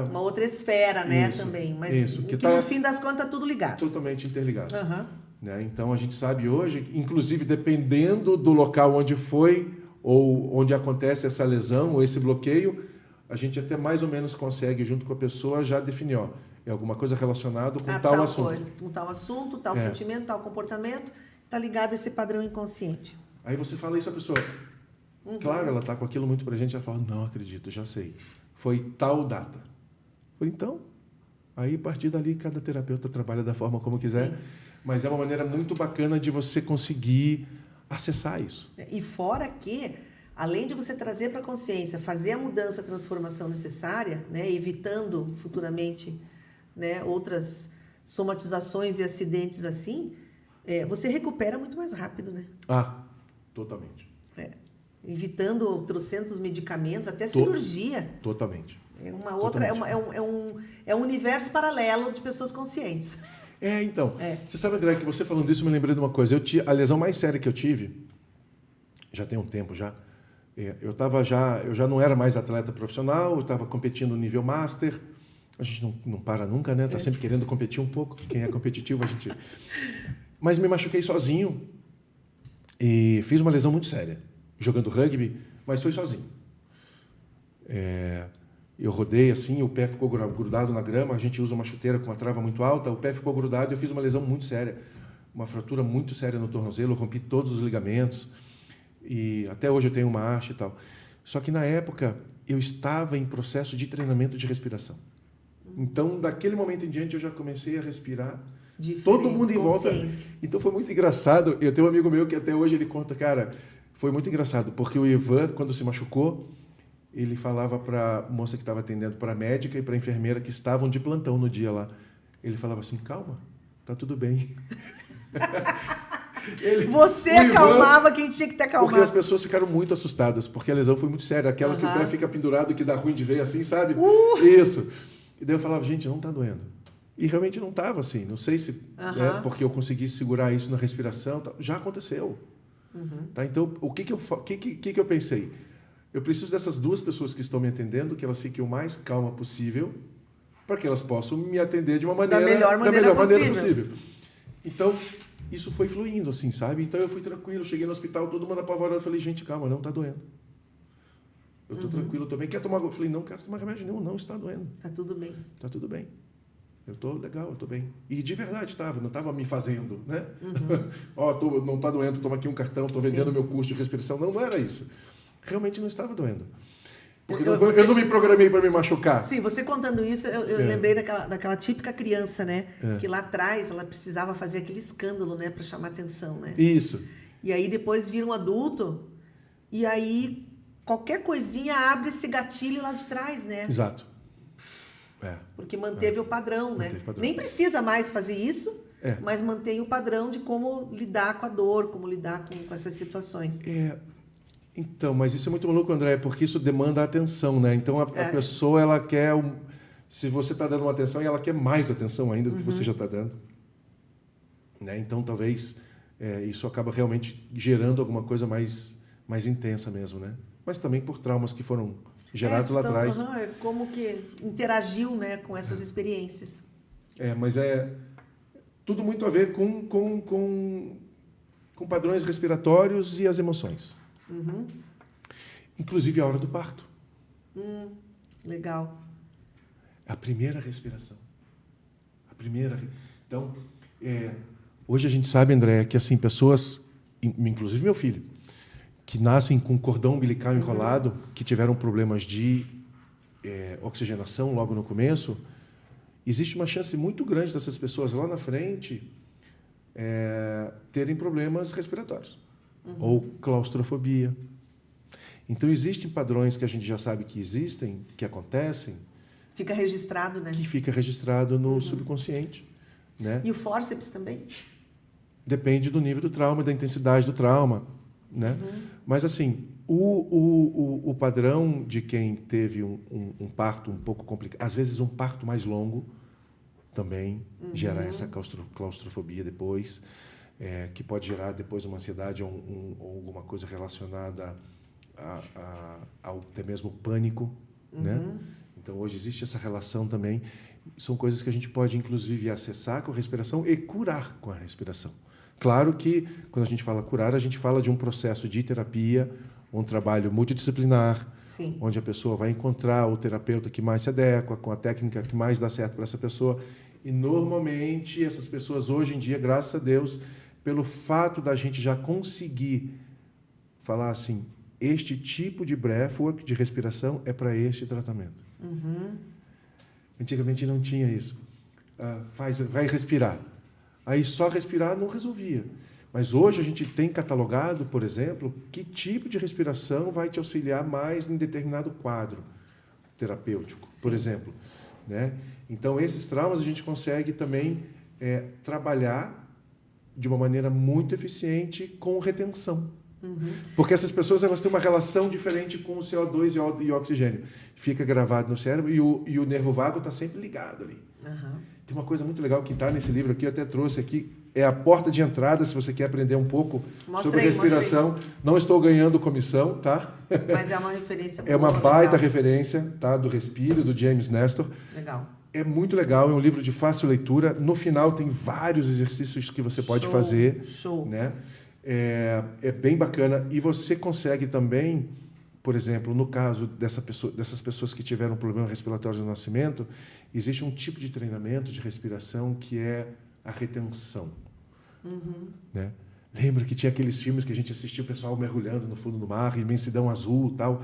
Uma outra esfera, né, também. Mas que no fim das contas tá tudo ligado. Totalmente interligado. Né? Então, a gente sabe hoje, inclusive dependendo do local onde foi ou onde acontece essa lesão ou esse bloqueio, a gente até mais ou menos consegue, junto com a pessoa, já definir, é alguma coisa relacionada com tal assunto. Com tal assunto, tal sentimento, tal comportamento, está ligado a esse padrão inconsciente. Aí você fala isso à pessoa. Claro, ela está com aquilo muito presente, ela fala, não acredito, já sei. Foi tal data. Então, aí a partir dali, cada terapeuta trabalha da forma como quiser, mas é uma maneira muito bacana de você conseguir acessar isso. E fora que, além de você trazer para a consciência, fazer a mudança, a transformação necessária, né, evitando futuramente, né, outras somatizações e acidentes assim, você recupera muito mais rápido, né? Totalmente. Evitando trocentos medicamentos, até cirurgia. Totalmente. É uma outra, é um universo paralelo de pessoas conscientes. Então, você sabe, André, que você falando isso, eu me lembrei de uma coisa. A lesão mais séria que eu tive, já tem um tempo já, eu já não era mais atleta profissional, eu estava competindo no nível master. A gente não para nunca, né? Tá sempre querendo competir um pouco. Quem é competitivo, a gente... Mas me machuquei sozinho e fiz uma lesão muito séria, jogando rugby, mas foi sozinho. Eu rodei assim, o pé ficou grudado na grama, a gente usa uma chuteira com uma trava muito alta, o pé ficou grudado e eu fiz uma lesão muito séria, uma fratura muito séria no tornozelo, eu rompi todos os ligamentos e até hoje eu tenho uma haste e tal. Só que na época eu estava em processo de treinamento de respiração. Então, daquele momento em diante, eu já comecei a respirar. Diferente, todo mundo em volta. Então, foi muito engraçado. Eu tenho um amigo meu que até hoje ele conta, cara, foi muito engraçado, porque o Ivan, quando se machucou, ele falava para a moça que estava atendendo, para a médica e para a enfermeira que estavam de plantão no dia lá. Ele falava assim, calma, tá tudo bem. Você acalmava quem tinha que ter acalmado. Porque as pessoas ficaram muito assustadas, porque a lesão foi muito séria. Aquela que o pé fica pendurado, que dá ruim de ver assim, sabe? Isso. E daí eu falava, gente, não está doendo. E realmente não estava assim. Não sei se porque eu consegui segurar isso na respiração. Já aconteceu. Tá? Então, o que eu pensei? Eu preciso dessas duas pessoas que estão me atendendo, que elas fiquem o mais calma possível, para que elas possam me atender de uma maneira... Da melhor maneira possível. Então, isso foi fluindo, assim, sabe? Então, eu fui tranquilo, cheguei no hospital, todo mundo apavorado. Eu falei, gente, calma, não está doendo. Eu estou tranquilo, estou bem. Quer tomar... Eu falei, não quero tomar remédio nenhum, não está doendo. Está tudo bem. Está tudo bem. Eu estou legal, eu estou bem. E de verdade estava, não estava me fazendo, né? Não está doendo, toma aqui um cartão, estou vendendo meu curso de respiração. Não era isso. Realmente não estava doendo. Porque eu não me programei para me machucar. Sim, você contando isso, eu lembrei daquela típica criança, né? Que lá atrás ela precisava fazer aquele escândalo, né? Para chamar atenção, né? Isso. E aí depois vira um adulto e aí qualquer coisinha abre esse gatilho lá de trás, né? Exato. Porque manteve o padrão, né? Nem precisa mais fazer isso, mas mantém o padrão de como lidar com a dor, como lidar com essas situações. Então, mas isso é muito maluco, André, porque isso demanda atenção, né? Então, a pessoa, ela quer... Se você está dando uma atenção, ela quer mais atenção ainda do que você já está dando. Né? Então, talvez isso acaba realmente gerando alguma coisa mais intensa mesmo, né? Mas também por traumas que foram gerados lá atrás. É como que interagiu, né, com essas experiências. Mas é tudo muito a ver com padrões respiratórios e as emoções. Inclusive a hora do parto. Legal. A primeira respiração. Então, hoje a gente sabe, André, que assim, pessoas, inclusive meu filho, que nascem com cordão umbilical enrolado, que tiveram problemas de oxigenação logo no começo, existe uma chance muito grande dessas pessoas lá na frente terem problemas respiratórios ou claustrofobia. Então, existem padrões que a gente já sabe que existem, que acontecem. Fica registrado, né? Que fica registrado no subconsciente. Né? E o fórceps também? Depende do nível do trauma, da intensidade do trauma. Né? Mas, assim, o padrão de quem teve um parto um pouco complicado, às vezes um parto mais longo, também gera essa claustrofobia depois, que pode gerar depois uma ansiedade ou alguma coisa relacionada ao até mesmo pânico. Né? Então, hoje existe essa relação também. São coisas que a gente pode, inclusive, acessar com a respiração e curar com a respiração. Claro que, quando a gente fala curar, a gente fala de um processo de terapia, um trabalho multidisciplinar, Sim. onde a pessoa vai encontrar o terapeuta que mais se adequa, com a técnica que mais dá certo para essa pessoa. E, normalmente, essas pessoas, hoje em dia, graças a Deus, pelo fato da gente já conseguir falar assim, este tipo de breathwork, de respiração, é para este tratamento. Antigamente não tinha isso. Vai respirar. Aí só respirar não resolvia. Mas hoje a gente tem catalogado, por exemplo, que tipo de respiração vai te auxiliar mais em determinado quadro terapêutico, por exemplo. Né? Então, esses traumas a gente consegue também trabalhar de uma maneira muito eficiente com retenção. Porque essas pessoas elas têm uma relação diferente com o CO2 e o oxigênio. Fica gravado no cérebro e o nervo vago está sempre ligado ali. Tem uma coisa muito legal que está nesse livro aqui, eu até trouxe aqui, é a porta de entrada, se você quer aprender um pouco sobre respiração. Não estou ganhando comissão, tá? Mas é uma referência boa. É uma baita referência, tá? Do Respiro, do James Nestor. Legal. É muito legal, é um livro de fácil leitura. No final tem vários exercícios que você pode fazer. Show. Né? É bem bacana. E você consegue também, por exemplo, no caso dessas pessoas que tiveram problema respiratório no nascimento, existe um tipo de treinamento de respiração que é a retenção. Né? Lembra que tinha aqueles filmes que a gente assistia o pessoal mergulhando no fundo do mar, imensidão azul e tal,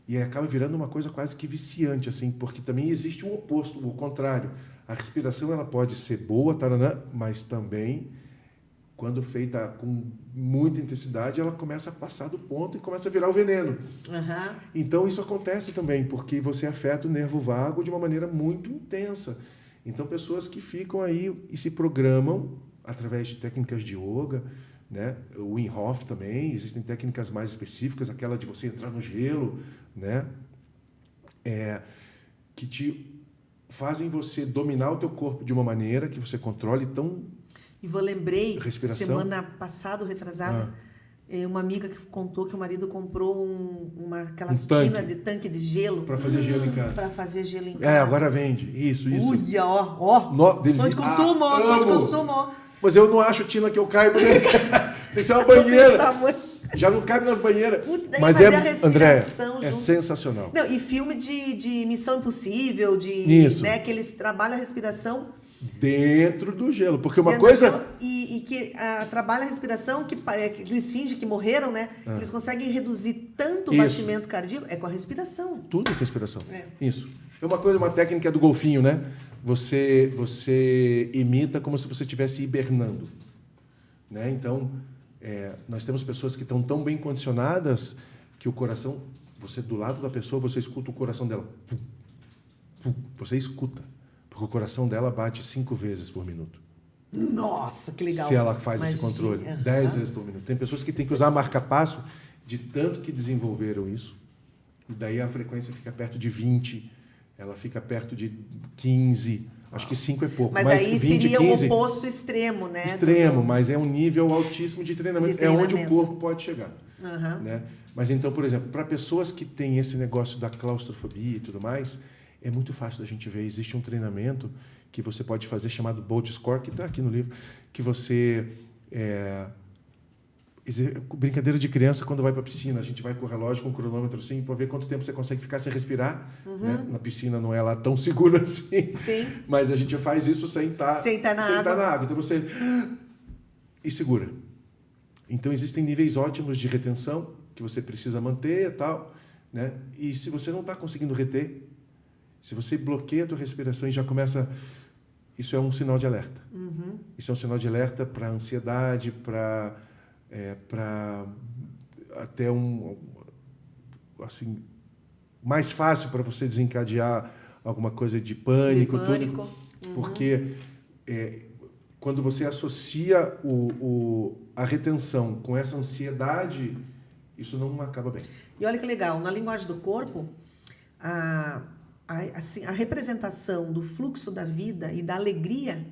e acaba virando uma coisa quase que viciante, assim, porque também existe um oposto, o contrário. A respiração ela pode ser boa, taranã, mas também, quando feita com muita intensidade, ela começa a passar do ponto e começa a virar o veneno. Então, isso acontece também, porque você afeta o nervo vago de uma maneira muito intensa. Então, pessoas que ficam aí e se programam através de técnicas de yoga, né? O Wim Hof também, existem técnicas mais específicas, aquela de você entrar no gelo, né? Que te fazem você dominar o teu corpo de uma maneira que você controle tão... E lembrei, respiração. Semana passada, retrasada, Uma amiga que contou que o marido comprou aquelas tinas de tanque de gelo. Para fazer gelo em casa. Para fazer gelo em casa. Agora vende. Isso. Uia, ó. Sonho de consumo, sonho de consumo. Mas eu não acho tina que eu caibo, né? Tem que ser uma banheira. Já não cabe nas banheiras. Mas André, é sensacional. Não, e filme de Missão Impossível, Isso. Né, que eles trabalham a respiração dentro do gelo, porque uma coisa... E que trabalha a respiração, que eles fingem que morreram, né? Que eles conseguem reduzir tanto o batimento cardíaco, com a respiração. Tudo é respiração. Isso. É uma técnica do golfinho, né? Você imita como se você estivesse hibernando. Né? Então, nós temos pessoas que estão tão bem condicionadas que o coração... Você, do lado da pessoa, você escuta o coração dela. Você escuta. Porque o coração dela bate 5 vezes por minuto. Nossa, que legal. Se ela faz esse controle. 10 vezes por minuto. Tem pessoas que têm que usar marca-passo de tanto que desenvolveram isso. E daí a frequência fica perto de 20, ela fica perto de 15. Acho que 5 é pouco. Mas daí 20, seria 15, o oposto extremo, né? Extremo, mas é um nível altíssimo de treinamento. É onde o corpo pode chegar. Né? Mas então, por exemplo, para pessoas que têm esse negócio da claustrofobia e tudo mais... É muito fácil da gente ver. Existe um treinamento que você pode fazer chamado Bolt Score, que está aqui no livro, que você... brincadeira de criança quando vai para a piscina. A gente vai com o relógio, com o cronômetro assim, para ver quanto tempo você consegue ficar sem respirar. Né? Na piscina não é lá tão seguro assim. Sim. Mas a gente faz isso sem estar na água. Então você... E segura. Então existem níveis ótimos de retenção que você precisa manter e tal. Né? E se você não está conseguindo reter... Se você bloqueia a tua respiração e já começa... Isso é um sinal de alerta. Isso é um sinal de alerta para ansiedade, para até assim, mais fácil para você desencadear alguma coisa de pânico. Tudo, porque quando você associa a retenção com essa ansiedade, isso não acaba bem. E olha que legal, na linguagem do corpo, a representação do fluxo da vida e da alegria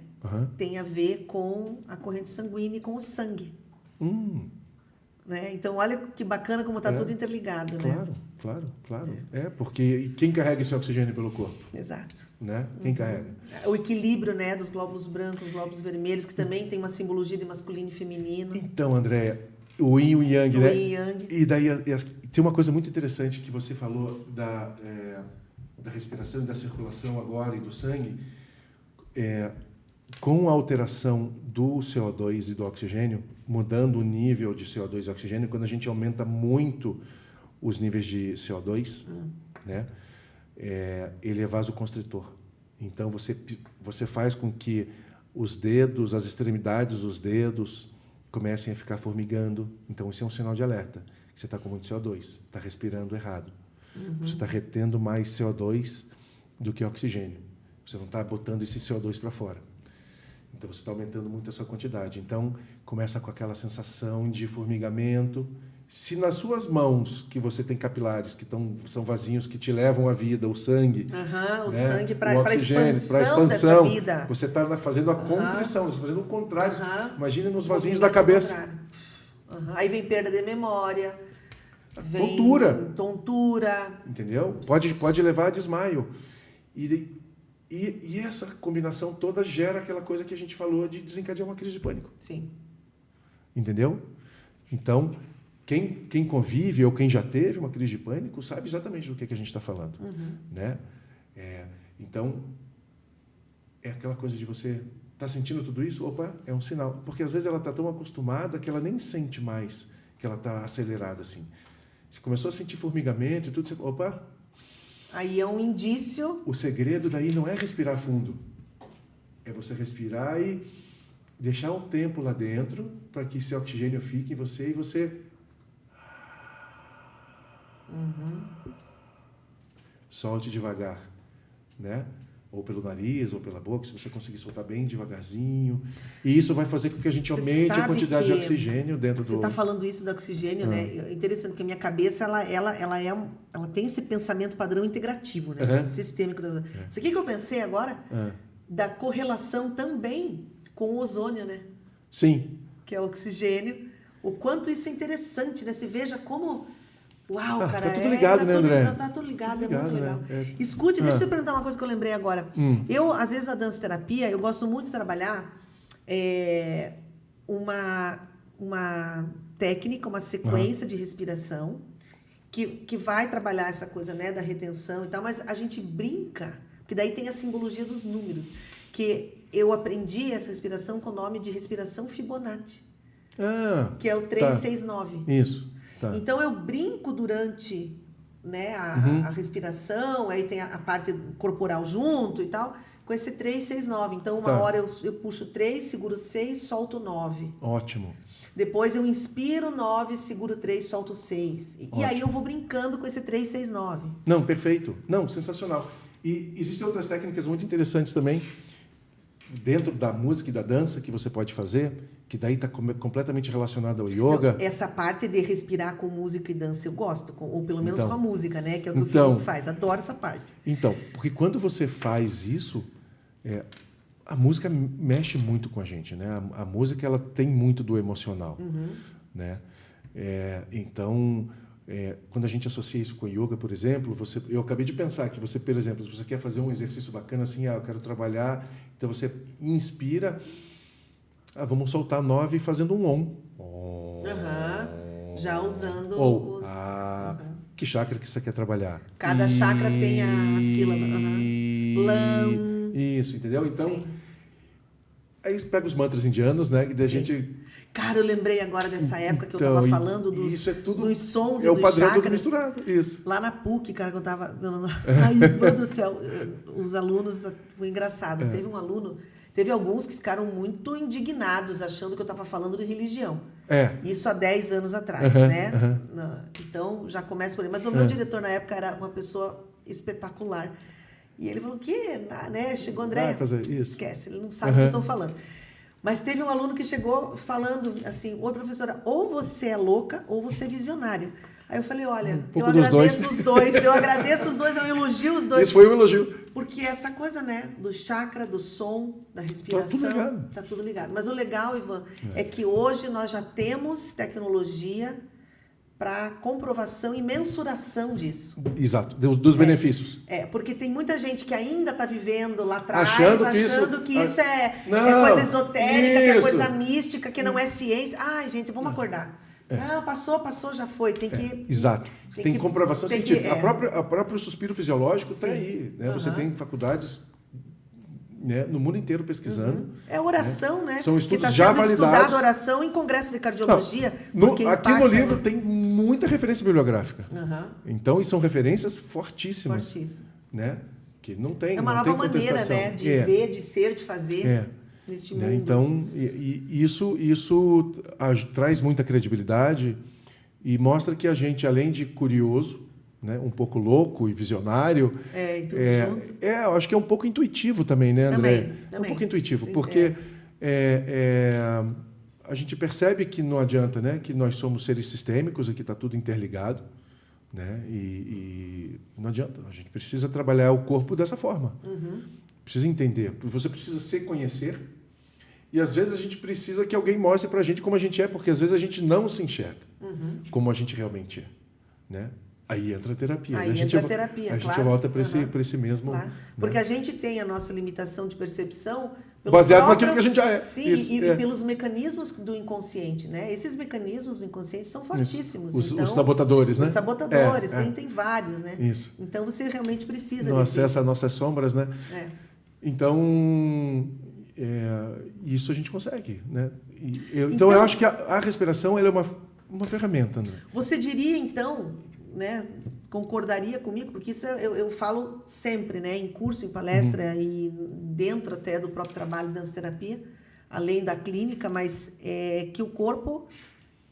tem a ver com a corrente sanguínea e com o sangue. Né? Então, olha que bacana como está tudo interligado. Claro. Porque quem carrega esse oxigênio pelo corpo? Exato. Né? Quem carrega? O equilíbrio, né, dos glóbulos brancos, dos glóbulos vermelhos, que também tem uma simbologia de masculino e feminino. Então, Andréia, o yin e o yang, né? Yin e yang. E daí tem uma coisa muito interessante que você falou da respiração e da circulação agora e do sangue. Com a alteração do CO2 e do oxigênio, mudando o nível de CO2 e oxigênio, quando a gente aumenta muito os níveis de CO2, né, ele é vasoconstritor. Então, você faz com que os dedos, as extremidades dos dedos comecem a ficar formigando. Então, isso é um sinal de alerta. Você está com muito CO2, está respirando errado. Você está retendo mais CO2 do que oxigênio. Você não está botando esse CO2 para fora. Então, você está aumentando muito a sua quantidade. Então, começa com aquela sensação de formigamento. Se nas suas mãos, que você tem capilares, que são vasinhos, que te levam à vida, o sangue... o né? sangue para a expansão dessa vida. Você está fazendo a contrição, você está fazendo o contrário. Imagina nos vasinhos da cabeça. Aí vem perda de memória... Vem tontura. Entendeu? Pode levar a desmaio. E essa combinação toda gera aquela coisa que a gente falou de desencadear uma crise de pânico. Sim. Entendeu? Então, quem convive ou quem já teve uma crise de pânico sabe exatamente do que a gente está falando. Né? Então, é aquela coisa de você... Está sentindo tudo isso? Opa, é um sinal. Porque às vezes ela está tão acostumada que ela nem sente mais que ela está acelerada assim. Você começou a sentir formigamento e tudo, você... Opa! Aí é um indício... O segredo daí não é respirar fundo. É você respirar e deixar um tempo lá dentro para que esse oxigênio fique em você e você... Solte devagar, né? Ou pelo nariz, ou pela boca, se você conseguir soltar bem devagarzinho. E isso vai fazer com que a gente aumente a quantidade de oxigênio dentro do... Você está falando isso do oxigênio, né? É interessante, porque a minha cabeça, ela tem esse pensamento padrão integrativo, né? Sistêmico. Isso aqui que eu pensei agora, da correlação também com o ozônio, né? Sim. Que é o oxigênio. O quanto isso é interessante, né? Você veja como... Uau, cara. Tá tudo ligado, né, André? Tá tudo ligado, é muito né? legal. Escute, deixa eu te perguntar uma coisa que eu lembrei agora. Eu, às vezes, na dança terapia, eu gosto muito de trabalhar uma técnica, uma sequência de respiração que vai trabalhar essa coisa, né, da retenção e tal, mas a gente brinca, porque daí tem a simbologia dos números, que eu aprendi essa respiração com o nome de respiração Fibonacci, que é o 369. Isso. Tá. Então, eu brinco durante, né, a respiração, aí tem a parte corporal junto e tal, com esse 369. Então, uma hora eu puxo 3, seguro 6, solto 9. Ótimo. Depois eu inspiro 9, seguro 3, solto 6. E aí eu vou brincando com esse 369. Não, perfeito. Não, sensacional. E existem outras técnicas muito interessantes também, dentro da música e da dança, que você pode fazer, que daí está completamente relacionado ao yoga. Não, essa parte de respirar com música e dança eu gosto, ou pelo menos com a música, né? Que é o que o Felipe faz. Adoro essa parte. Então, porque quando você faz isso, a música mexe muito com a gente, né? A música, ela tem muito do emocional, né? Então, quando a gente associa isso com yoga, por exemplo, eu acabei de pensar que você, por exemplo, se você quer fazer um exercício bacana assim, eu quero trabalhar, então você inspira, vamos soltar 9 fazendo um OM. Já usando os... Que chakra que você quer trabalhar? Cada chakra tem a sílaba. Lam. Isso, entendeu? Então, aí pega os mantras indianos, né? E da gente... Cara, eu lembrei agora dessa época que eu estava falando dos sons e dos chakras. É o padrão tudo misturado, isso. Lá na PUC, cara, que eu estava... Ai, meu Deus do céu. Os alunos... Foi engraçado. Teve alguns que ficaram muito indignados, achando que eu estava falando de religião. Isso há 10 anos atrás, né? Então, já começa por aí. Mas o meu diretor, na época, era uma pessoa espetacular. E ele falou, né? Chegou André, esquece, ele não sabe o que eu estou falando. Mas teve um aluno que chegou falando assim, oi, professora, ou você é louca ou você é visionário. Aí eu falei, olha, eu agradeço os dois, eu elogio os dois. Isso foi um elogio. Porque essa coisa, né, do chakra, do som, da respiração, tá tudo ligado. Mas o legal, Ivan, é que hoje nós já temos tecnologia para comprovação e mensuração disso. Exato, dos benefícios. Porque tem muita gente que ainda está vivendo lá atrás, achando que isso é coisa esotérica, que é coisa mística, que não é ciência. Ai, gente, vamos acordar. Não, passou, já foi. Tem que... Exato. Tem comprovação científica. O próprio suspiro fisiológico está aí. Né? Você tem faculdades, né, no mundo inteiro pesquisando. É oração, né? São estudos já validados. Estudado oração em congresso de cardiologia. Aqui no livro tem muita referência bibliográfica. Então, e são referências fortíssimas. Né? Que não tem. É uma nova maneira, né? De ver, de ser, de fazer neste mundo. Então, isso traz muita credibilidade e mostra que a gente, além de curioso, né, um pouco louco e visionário, eu acho que é um pouco intuitivo também, né, André? Também. É um pouco intuitivo, porque a gente percebe que não adianta, né, que nós somos seres sistêmicos e que está tudo interligado, né, e não adianta, a gente precisa trabalhar o corpo dessa forma, precisa entender, você precisa se conhecer e às vezes a gente precisa que alguém mostre para a gente como a gente é, porque às vezes a gente não se enxerga como a gente realmente é, né? Aí entra a terapia. Aí entra a terapia, a gente volta para esse mesmo... Claro. Né? Porque a gente tem a nossa limitação de percepção... Baseado naquilo que a gente já é. Sim, e pelos mecanismos do inconsciente, né? Esses mecanismos do inconsciente são fortíssimos. Os sabotadores, né? Os sabotadores, tem vários, né? Isso. Então, você realmente precisa... Não acessa as nossas sombras, né? Então, isso a gente consegue, né? Então, eu acho que a respiração ela é uma ferramenta, né? Você diria, então... Né, concordaria comigo, porque isso eu falo sempre, né, em curso, em palestra e dentro até do próprio trabalho de dança-terapia, além da clínica, mas que o corpo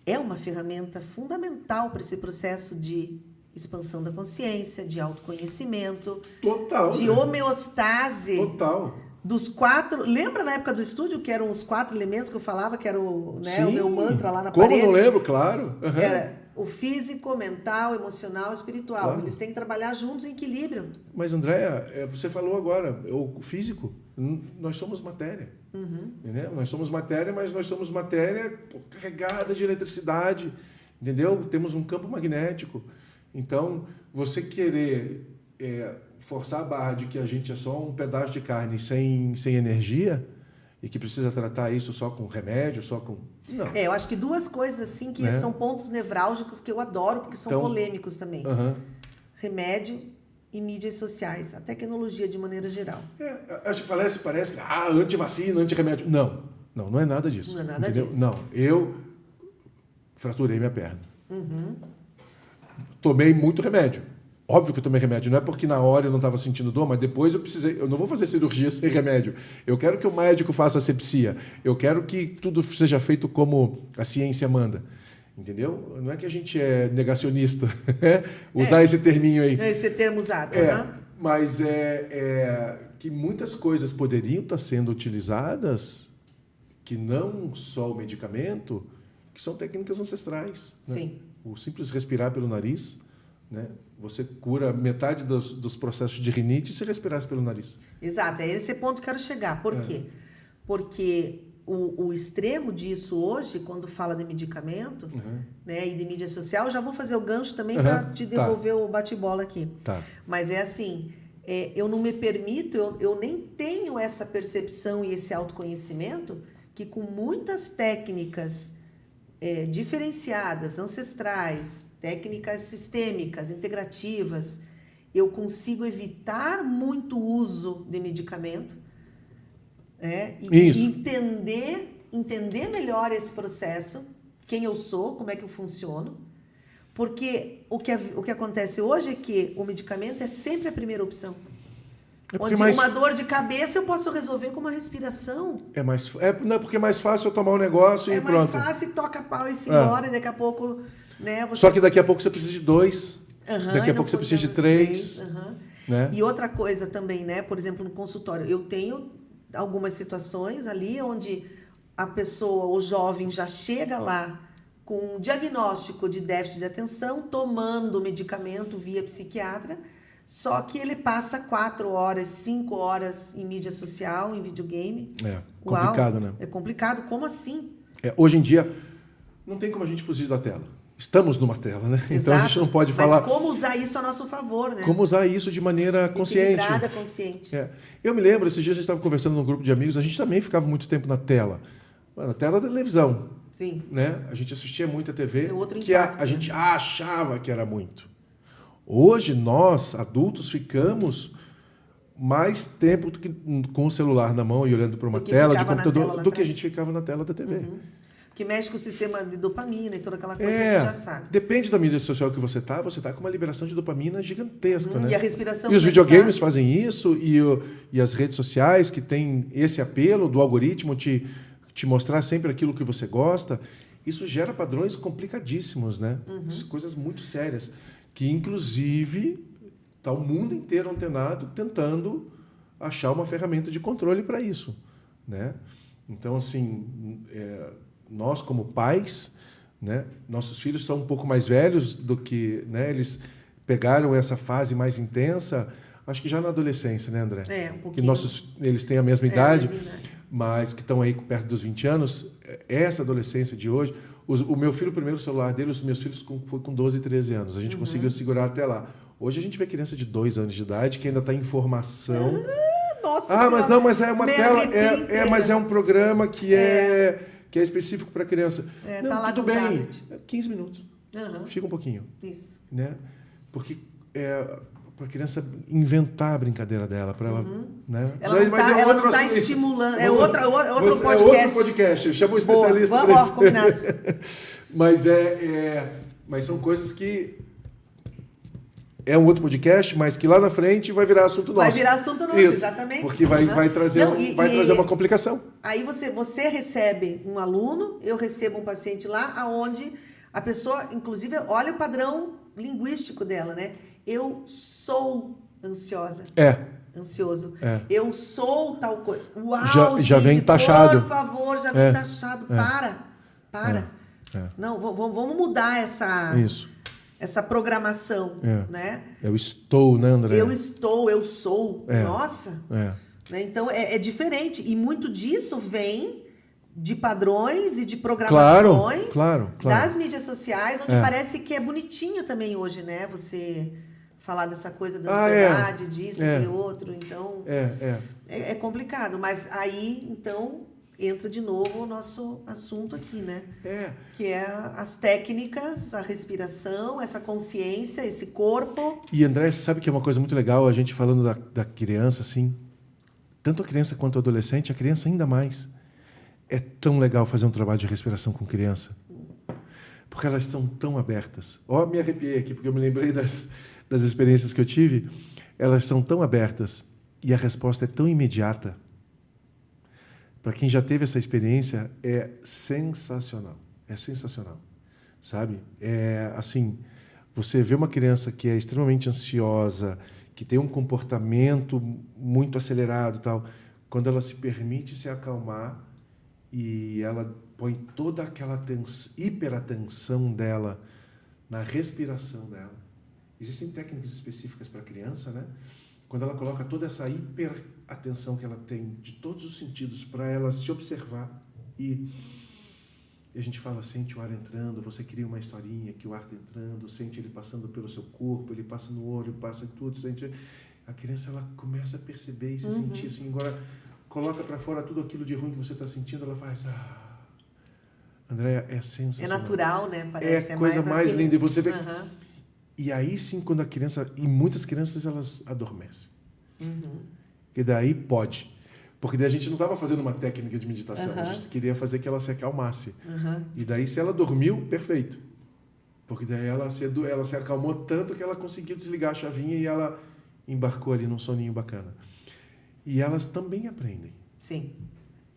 é uma ferramenta fundamental para esse processo de expansão da consciência, de autoconhecimento, de homeostase. Dos 4... Lembra na época do estúdio que eram os 4 elementos que eu falava, que era o meu mantra lá na parede? Como não lembro, claro. Era o físico, mental, emocional, espiritual. Claro. Eles têm que trabalhar juntos em equilíbrio. Mas, Andréa, você falou agora, o físico, nós somos matéria. Entendeu? Nós somos matéria, mas nós somos matéria carregada de eletricidade. Entendeu? Temos um campo magnético. Então, você querer forçar a barra de que a gente é só um pedaço de carne sem energia e que precisa tratar isso só com remédio, só com... Não. Eu acho que duas coisas assim que são pontos nevrálgicos que eu adoro, porque são polêmicos também. Remédio e mídias sociais, a tecnologia de maneira geral. Acho que parece antivacina, antirremédio. Não é nada disso. Não é nada disso. Não, eu fraturei minha perna. Tomei muito remédio. Óbvio que eu tomei remédio. Não é porque na hora eu não estava sentindo dor, mas depois eu não vou fazer cirurgia sem remédio. Eu quero que o médico faça asepsia. Eu quero que tudo seja feito como a ciência manda. Entendeu? Não é que a gente é negacionista. Usar esse terminho aí. Esse termo usado. Mas que muitas coisas poderiam estar sendo utilizadas, que não só o medicamento, que são técnicas ancestrais. Sim. Né? O simples respirar pelo nariz, né? Você cura metade dos processos de rinite se respirasse pelo nariz. Exato, é esse ponto que eu quero chegar. Por quê? Porque o extremo disso hoje, quando fala de medicamento né, e de mídia social, eu já vou fazer o gancho também para te devolver o bate-bola aqui. Mas é assim, eu não me permito, eu nem tenho essa percepção e esse autoconhecimento que com muitas técnicas diferenciadas, ancestrais, técnicas sistêmicas, integrativas, eu consigo evitar muito uso de medicamento e entender melhor esse processo, quem eu sou, como é que eu funciono, porque o que acontece hoje é que o medicamento é sempre a primeira opção. Uma dor de cabeça eu posso resolver com uma respiração. Não é porque é mais fácil eu tomar um negócio e pronto. É mais fácil, toca pau e se embora, e daqui a pouco... Né, Só que daqui a pouco você precisa de 2, daqui a pouco você precisa de 3. Né? E outra coisa também, né? Por exemplo, no consultório, eu tenho algumas situações ali onde a pessoa, o jovem, já chega lá com um diagnóstico de déficit de atenção, tomando medicamento via psiquiatra, só que ele passa 4 horas, 5 horas em mídia social, em videogame. Complicado, né? É complicado. Como assim? Hoje em dia, não tem como a gente fugir da tela. Estamos numa tela, né? Exato. Então a gente não pode falar... Mas como usar isso a nosso favor, né? Como usar isso de maneira consciente. Equilibrada, consciente. Eu me lembro, esses dias a gente estava conversando num grupo de amigos, a gente também ficava muito tempo na tela. Na tela da televisão. Sim. Né? A gente assistia muito a TV, que a gente achava que era muito. Hoje, nós, adultos, ficamos mais tempo com o celular na mão e olhando para uma tela de computador do que a gente ficava na tela da TV. Que mexe com o sistema de dopamina e toda aquela coisa que a gente já sabe. Depende da mídia social que você está com uma liberação de dopamina gigantesca. Né? E a respiração... E os videogames fazem isso, e as redes sociais que têm esse apelo do algoritmo te mostrar sempre aquilo que você gosta, isso gera padrões complicadíssimos, né? Coisas muito sérias, que inclusive está o mundo inteiro antenado tentando achar uma ferramenta de controle para isso. Né? Então, assim... nós, como pais, né, nossos filhos são um pouco mais velhos do que... Né, eles pegaram essa fase mais intensa, acho que já na adolescência, né, André? Um pouquinho. Que eles têm a mesma idade, mas que estão aí perto dos 20 anos. Essa adolescência de hoje... O meu filho, o primeiro celular dele, os meus filhos foi com 12, 13 anos. A gente conseguiu segurar até lá. Hoje a gente vê criança de 2 anos de idade que ainda está em formação. Nossa mas é uma tela... mas é um programa que é específico para criança. Não, tá lá tudo bem. Tablet. 15 minutos. Fica um pouquinho. Isso. Né? Porque para a criança inventar a brincadeira dela, para ela... Né? Ela não está estimulando. É outro podcast. É outro podcast. Chama um especialista para isso. Combinado. Mas são coisas que... É um outro podcast, mas que lá na frente vai virar assunto nosso. Vai virar assunto nosso, exatamente. Porque vai trazer uma complicação. Aí você recebe um aluno, eu recebo um paciente lá, aonde a pessoa, inclusive, olha o padrão linguístico dela, né? Eu sou ansiosa. Ansioso. Eu sou tal coisa. Uau, já gente, vem taxado. Por favor, já vem taxado. Para. Não, vamos mudar essa programação, né? Eu estou, né, André? Eu estou, eu sou. Nossa! Né? Então, é diferente. E muito disso vem de padrões e de programações claro. das mídias sociais, onde parece que é bonitinho também hoje, né? Você falar dessa coisa da ansiedade, disso, de outro. Então, é complicado. Mas aí, então, entra de novo o nosso assunto aqui, né? Que é as técnicas, a respiração, essa consciência, esse corpo. E, André, você sabe que é uma coisa muito legal, a gente falando da criança, assim, tanto a criança quanto o adolescente, a criança ainda mais. É tão legal fazer um trabalho de respiração com criança. Porque elas são tão abertas. Me arrepiei aqui, porque eu me lembrei das experiências que eu tive. Elas são tão abertas e a resposta é tão imediata. Para quem já teve essa experiência, é sensacional. É sensacional. Sabe? Assim, você vê uma criança que é extremamente ansiosa, que tem um comportamento muito acelerado, tal, quando ela se permite se acalmar e ela põe toda aquela hiperatenção dela na respiração dela. Existem técnicas específicas para a criança, né? Quando ela coloca toda essa hiperatenção que ela tem de todos os sentidos para ela se observar e a gente fala, sente o ar entrando, você cria uma historinha que o ar está entrando, sente ele passando pelo seu corpo, ele passa no olho, passa em tudo, sente... A criança, ela começa a perceber e se sentir assim, agora coloca para fora tudo aquilo de ruim que você está sentindo, ela faz... Andréia, é sensacional. É natural, né? Parece. É a coisa mais linda. E você vê... E aí sim, quando a criança... E muitas crianças, elas adormecem. E daí pode... Porque daí a gente não estava fazendo uma técnica de meditação, a gente queria fazer que ela se acalmasse. E daí, se ela dormiu, perfeito. Porque daí ela se acalmou tanto que ela conseguiu desligar a chavinha e ela embarcou ali num soninho bacana. E elas também aprendem. Sim.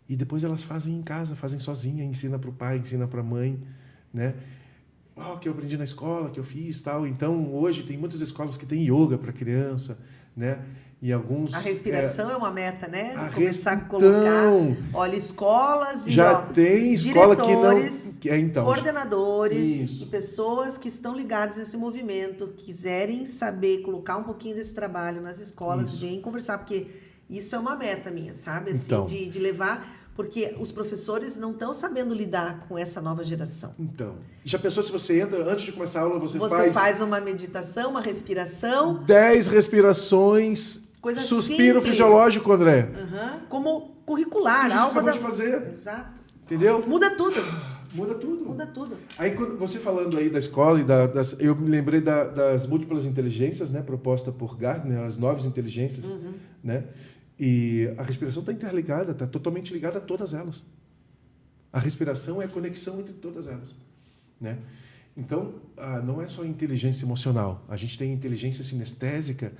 E depois elas fazem em casa, fazem sozinha, ensina para o pai, ensina para a mãe, né? Que eu aprendi na escola, que eu fiz, tal. Então, hoje tem muitas escolas que têm yoga para criança, né? E alguns... A respiração é uma meta, né? Começar a colocar... Olha, escolas e... Já tem escola que não... Então, coordenadores e pessoas que estão ligadas a esse movimento, quiserem saber colocar um pouquinho desse trabalho nas escolas, vêm conversar, porque isso é uma meta minha, sabe? Assim, então, de levar... Porque os professores não estão sabendo lidar com essa nova geração. Então, já pensou se você entra, antes de começar a aula, você faz uma meditação, uma respiração... 10 respirações... Coisa suspiro simples. Fisiológico, André. Como curricular. A gente acabou de fazer. Exato. Entendeu? Muda tudo. Muda tudo. Muda tudo. Aí, quando você falando aí da escola, eu me lembrei das múltiplas inteligências, né, proposta por Gardner, as 9 inteligências, né? E a respiração está interligada, está totalmente ligada a todas elas. A respiração é a conexão entre todas elas, né? Então, não é só inteligência emocional. A gente tem inteligência sinestésica,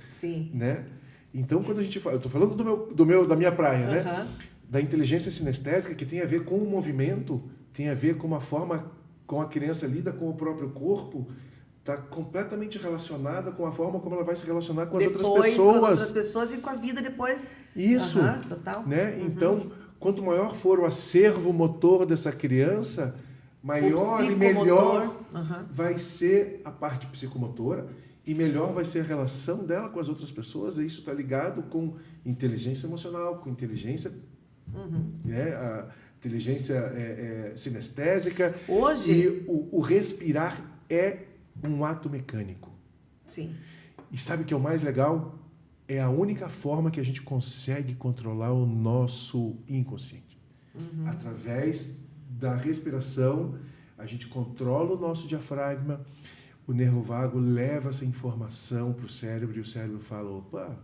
né? Então, quando a gente fala... Eu estou falando da minha praia, né? Da inteligência sinestésica, que tem a ver com o movimento, tem a ver com a forma como a criança lida com o próprio corpo, está completamente relacionada com a forma como ela vai se relacionar com as outras pessoas. Com as outras pessoas e com a vida depois. Isso. Total. Né? Então, quanto maior for o acervo motor dessa criança, maior e melhor vai ser a parte psicomotora e melhor vai ser a relação dela com as outras pessoas. E isso está ligado com inteligência emocional, com inteligência, né? A inteligência sinestésica. Hoje... E o respirar é um ato mecânico. Sim. E sabe o que é o mais legal? É a única forma que a gente consegue controlar o nosso inconsciente. Através da respiração, a gente controla o nosso diafragma, o nervo vago leva essa informação para o cérebro e o cérebro fala, opa...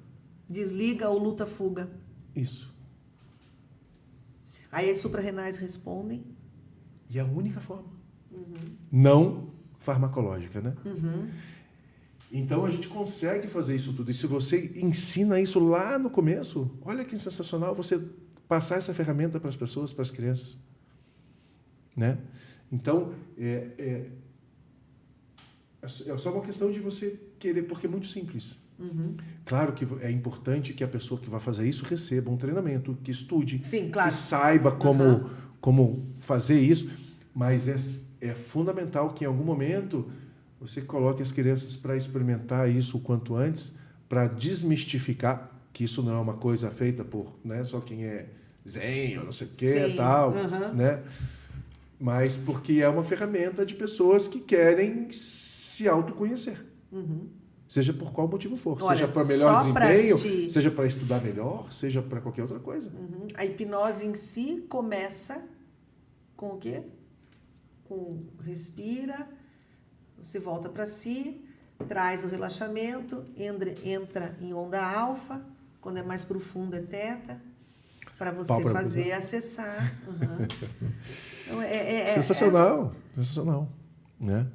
Desliga ou luta-fuga. Isso. Aí as suprarrenais respondem. E é a única forma. Não farmacológica, né? Então a gente consegue fazer isso tudo. E se você ensina isso lá no começo, olha que sensacional você passar essa ferramenta para as pessoas, para as crianças. Né? Então, é só uma questão de você querer, porque é muito simples. Claro que é importante que a pessoa que vai fazer isso receba um treinamento, que estude, Sim, claro. que saiba como fazer isso, mas é fundamental que em algum momento você coloque as crianças para experimentar isso o quanto antes, para desmistificar que isso não é uma coisa feita por, né, só quem é zen ou não sei o que tal, né? Mas porque é uma ferramenta de pessoas que querem se autoconhecer. Seja por qual motivo for. Olha, seja para melhor desempenho, seja para estudar melhor, seja para qualquer outra coisa. A hipnose em si começa com o quê? Respira, se volta para si, traz o relaxamento, entra em onda alfa, quando é mais profundo é teta, para você fazer acessar. Então, sensacional, sensacional. Né?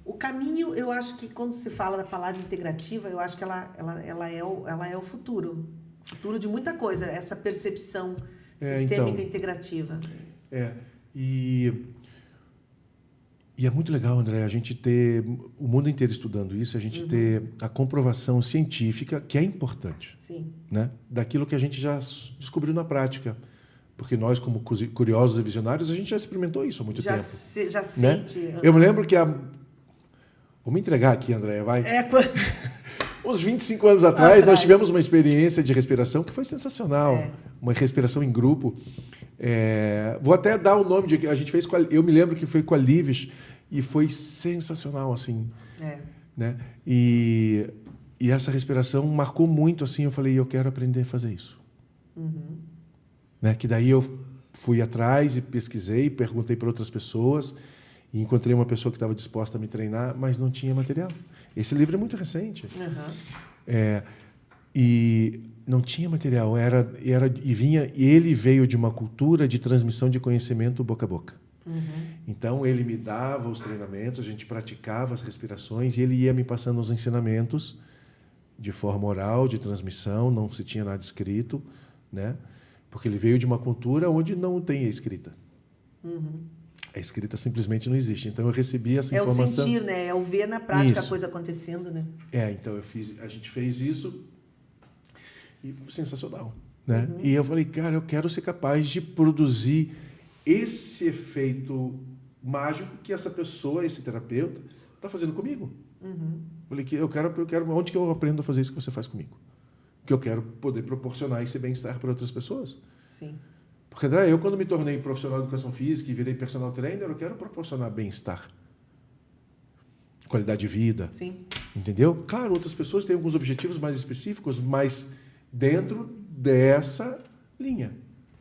O caminho, eu acho que quando se fala da palavra integrativa, eu acho que ela é o futuro. O futuro de muita coisa, essa percepção sistêmica integrativa. E é muito legal, André, a gente ter o mundo inteiro estudando isso, a gente ter a comprovação científica, que é importante. Sim. Né? Daquilo que a gente já descobriu na prática. Porque nós, como curiosos e visionários, a gente já experimentou isso há muito tempo. Já sente. Né? Eu me lembro que Vou me entregar aqui, André, vai. Uns 25 anos atrás, nós tivemos uma experiência de respiração que foi sensacional. Uma respiração em grupo. Vou até dar o nome de a gente fez eu me lembro que foi com a Lives e foi sensacional, assim. Né? E essa respiração marcou muito, assim. Eu falei, eu quero aprender a fazer isso. Né? Que daí eu fui atrás e pesquisei, perguntei para outras pessoas e encontrei uma pessoa que estava disposta a me treinar, mas não tinha material. Esse livro é muito recente. E não tinha material. E ele veio de uma cultura de transmissão de conhecimento boca a boca. Então, ele me dava os treinamentos, a gente praticava as respirações e ele ia me passando os ensinamentos de forma oral, de transmissão, não se tinha nada escrito, né? Porque ele veio de uma cultura onde não tem a escrita. A escrita simplesmente não existe. Então, eu recebi essa informação. É o sentir, né? É o ver na prática a coisa acontecendo, né? Então, a gente fez isso e foi sensacional. Né? E eu falei, cara, eu quero ser capaz de produzir esse efeito mágico que essa pessoa, esse terapeuta, está fazendo comigo. Falei que eu quero, onde que eu aprendo a fazer isso que você faz comigo? Que eu quero poder proporcionar esse bem-estar para outras pessoas. Sim. Porque, André, eu quando me tornei profissional de educação física e virei personal trainer, eu quero proporcionar bem-estar. Qualidade de vida. Sim. Entendeu? Claro, outras pessoas têm alguns objetivos mais específicos, mas dentro dessa linha.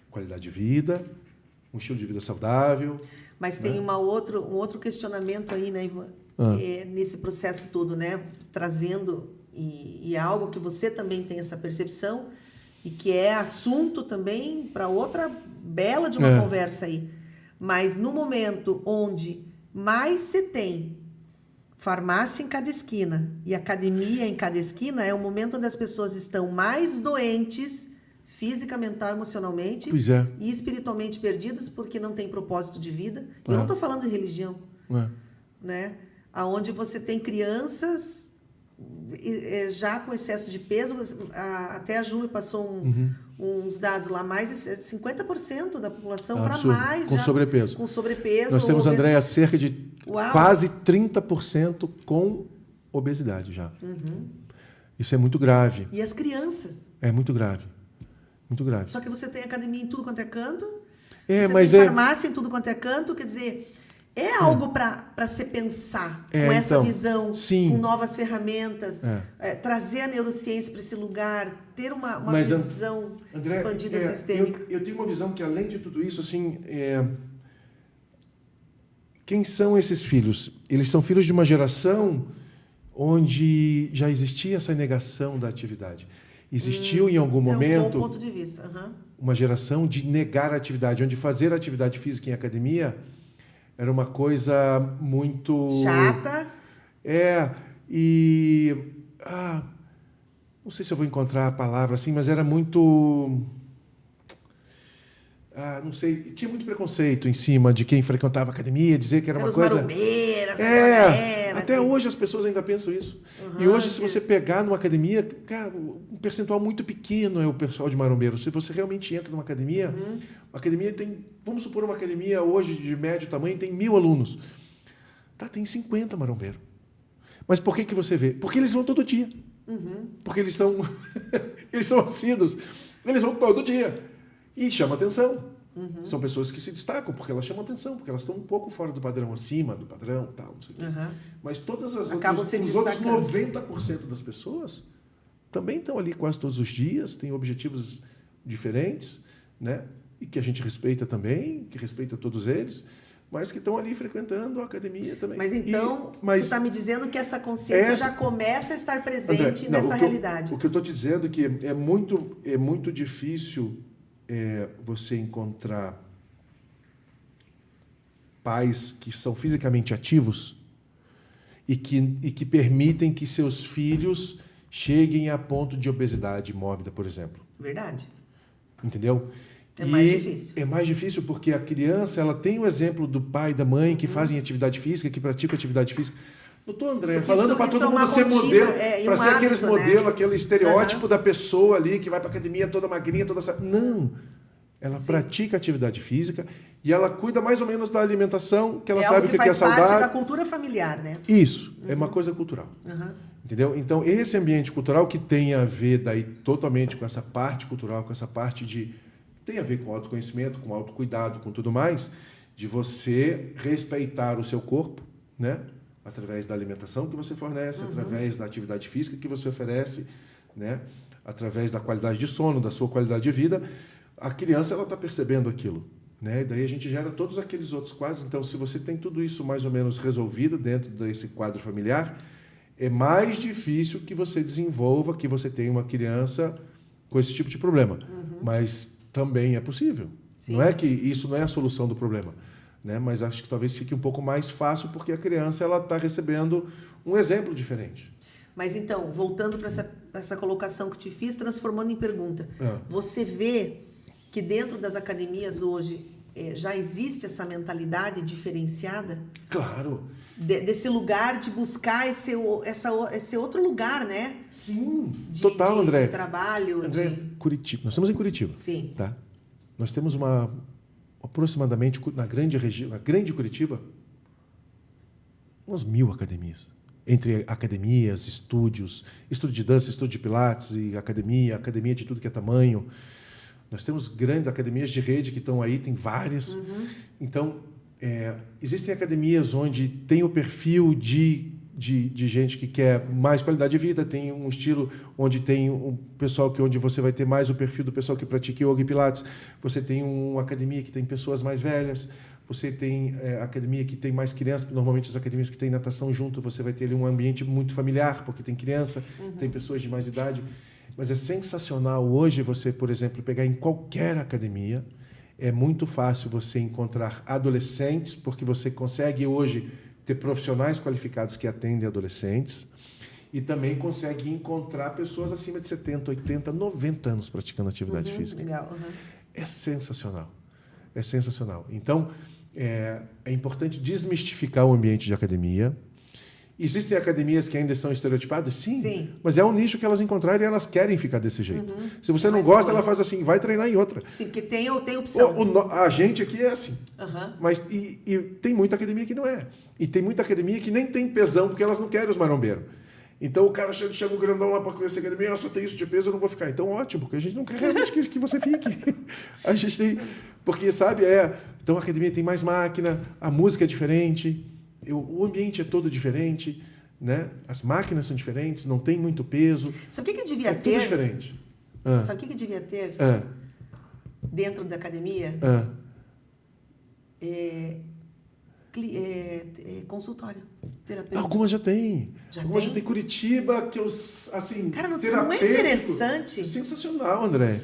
Qualidade de vida, um estilo de vida saudável. Mas tem um outro questionamento aí, né, Ivan? Nesse processo todo, né? Trazendo, e é algo que você também tem essa percepção, e que é assunto também para outra bela de uma conversa aí. Mas no momento onde mais se tem farmácia em cada esquina e academia em cada esquina, é o momento onde as pessoas estão mais doentes, física, mental, emocionalmente e espiritualmente perdidas porque não tem propósito de vida. Eu não estou falando de religião, né? Aonde você tem crianças já com excesso de peso, até a Ju me passou uns dados lá, mais de 50% da população para mais. Com sobrepeso. Com sobrepeso. Nós temos, Andréia, cerca de quase 30% com obesidade já. Isso é muito grave. E as crianças? É muito grave. Muito grave. Só que você tem academia em tudo quanto é canto, você tem farmácia em tudo quanto é canto, quer dizer... É algo para se pensar, com essa visão, com novas ferramentas, trazer a neurociência para esse lugar, ter uma visão André, expandida sistêmica. Eu tenho uma visão que, além de tudo isso, assim, quem são esses filhos? Eles são filhos de uma geração onde já existia essa negação da atividade. Existiu em algum momento um ponto de vista. Uma geração de negar a atividade, onde fazer atividade física em academia era uma coisa muito... chata. Não sei se eu vou encontrar a palavra assim, mas era muito... não sei, tinha muito preconceito em cima de quem frequentava a academia, dizer que era uma coisa... Até hoje as pessoas ainda pensam isso. E hoje, se você pegar numa academia, cara, um percentual muito pequeno é o pessoal de marombeiro. Se você realmente entra numa academia, a academia tem, vamos supor, uma academia hoje de médio tamanho tem 1.000 alunos. Tem 50 marombeiros. Mas por que você vê? Porque eles vão todo dia. Porque eles são assíduos. Eles vão todo dia. E chama atenção. São pessoas que se destacam porque elas chamam atenção, porque elas estão um pouco fora do padrão, acima do padrão, tal, não sei o quê. Mas todas as os outros 90% das pessoas também estão ali quase todos os dias, têm objetivos diferentes, né? E que a gente respeita também, que respeita todos eles, mas que estão ali frequentando a academia também. Mas então, você está me dizendo que essa consciência já começa a estar presente, André, nessa realidade. O que eu estou te dizendo é que é muito difícil você encontrar pais que são fisicamente ativos e que permitem que seus filhos cheguem a ponto de obesidade mórbida, por exemplo. Verdade. Entendeu? É mais difícil. É mais difícil porque a criança ela tem o exemplo do pai e da mãe que fazem atividade física, que praticam atividade física. Doutor André, porque falando para todo mundo ser modelo, para ser aqueles modelos, aquele estereótipo da pessoa ali que vai para a academia toda magrinha, toda... Não! Ela pratica atividade física e ela cuida mais ou menos da alimentação, que ela sabe o que é saudável. Faz parte da cultura familiar, né? Isso, é uma coisa cultural. Entendeu? Então, esse ambiente cultural que tem a ver daí totalmente com essa parte cultural, com essa parte de... Tem a ver com autoconhecimento, com autocuidado, com tudo mais, de você respeitar o seu corpo, né? Através da alimentação que você fornece, através da atividade física que você oferece, né? Através da qualidade de sono, da sua qualidade de vida. A criança ela está percebendo aquilo, né? E daí a gente gera todos aqueles outros quadros. Então, se você tem tudo isso mais ou menos resolvido dentro desse quadro familiar, é mais difícil que você desenvolva, que você tenha uma criança com esse tipo de problema. Mas também é possível. Sim. Não é que isso não é a solução do problema, né? Mas acho que talvez fique um pouco mais fácil porque a criança ela está recebendo um exemplo diferente. Mas então, voltando para essa colocação que te fiz, transformando em pergunta, você vê que dentro das academias hoje já existe essa mentalidade diferenciada? Claro. Desse lugar de buscar esse outro lugar, né? Sim, total, André. De trabalho. André, Curitiba. Nós estamos em Curitiba. Sim. Tá? Nós temos aproximadamente, na grande Curitiba, umas 1.000 academias. Entre academias, estúdios, estúdio de dança, estúdio de pilates e academia de tudo que é tamanho. Nós temos grandes academias de rede que estão aí, tem várias. Então, existem academias onde tem o perfil de gente que quer mais qualidade de vida, tem um estilo onde tem um pessoal onde você vai ter mais o perfil do pessoal que pratica yoga e pilates. Você tem uma academia que tem pessoas mais velhas, você tem academia que tem mais crianças, normalmente as academias que tem natação junto, você vai ter ali um ambiente muito familiar, porque tem criança, tem pessoas de mais idade. Mas é sensacional hoje você, por exemplo, pegar em qualquer academia, é muito fácil você encontrar adolescentes, porque você consegue hoje ter profissionais qualificados que atendem adolescentes e também consegue encontrar pessoas acima de 70, 80, 90 anos praticando atividade física. Legal. É sensacional. É sensacional. Então, é importante desmistificar o ambiente de academia. Existem academias que ainda são estereotipadas? Sim. Mas é um nicho que elas encontraram e elas querem ficar desse jeito. Se você não gosta, ela faz assim, vai treinar em outra. Sim, porque tem opção. A gente aqui é assim. Mas, e tem muita academia que não é. E tem muita academia que nem tem pesão, porque elas não querem os marombeiros. Então o cara chega o grandão lá para conhecer a academia, só tem isso de peso, eu não vou ficar. Então ótimo, porque a gente não quer realmente que você fique. A gente tem... Porque, sabe, então a academia tem mais máquina, a música é diferente... O ambiente é todo diferente, né? As máquinas são diferentes, não tem muito peso. Sabe o que devia ter? Tudo diferente. Sabe o que devia ter dentro da academia? Consultório terapêutico. Algumas já tem. Algumas já tem. Curitiba, que assim, cara, não é interessante? Sensacional, André.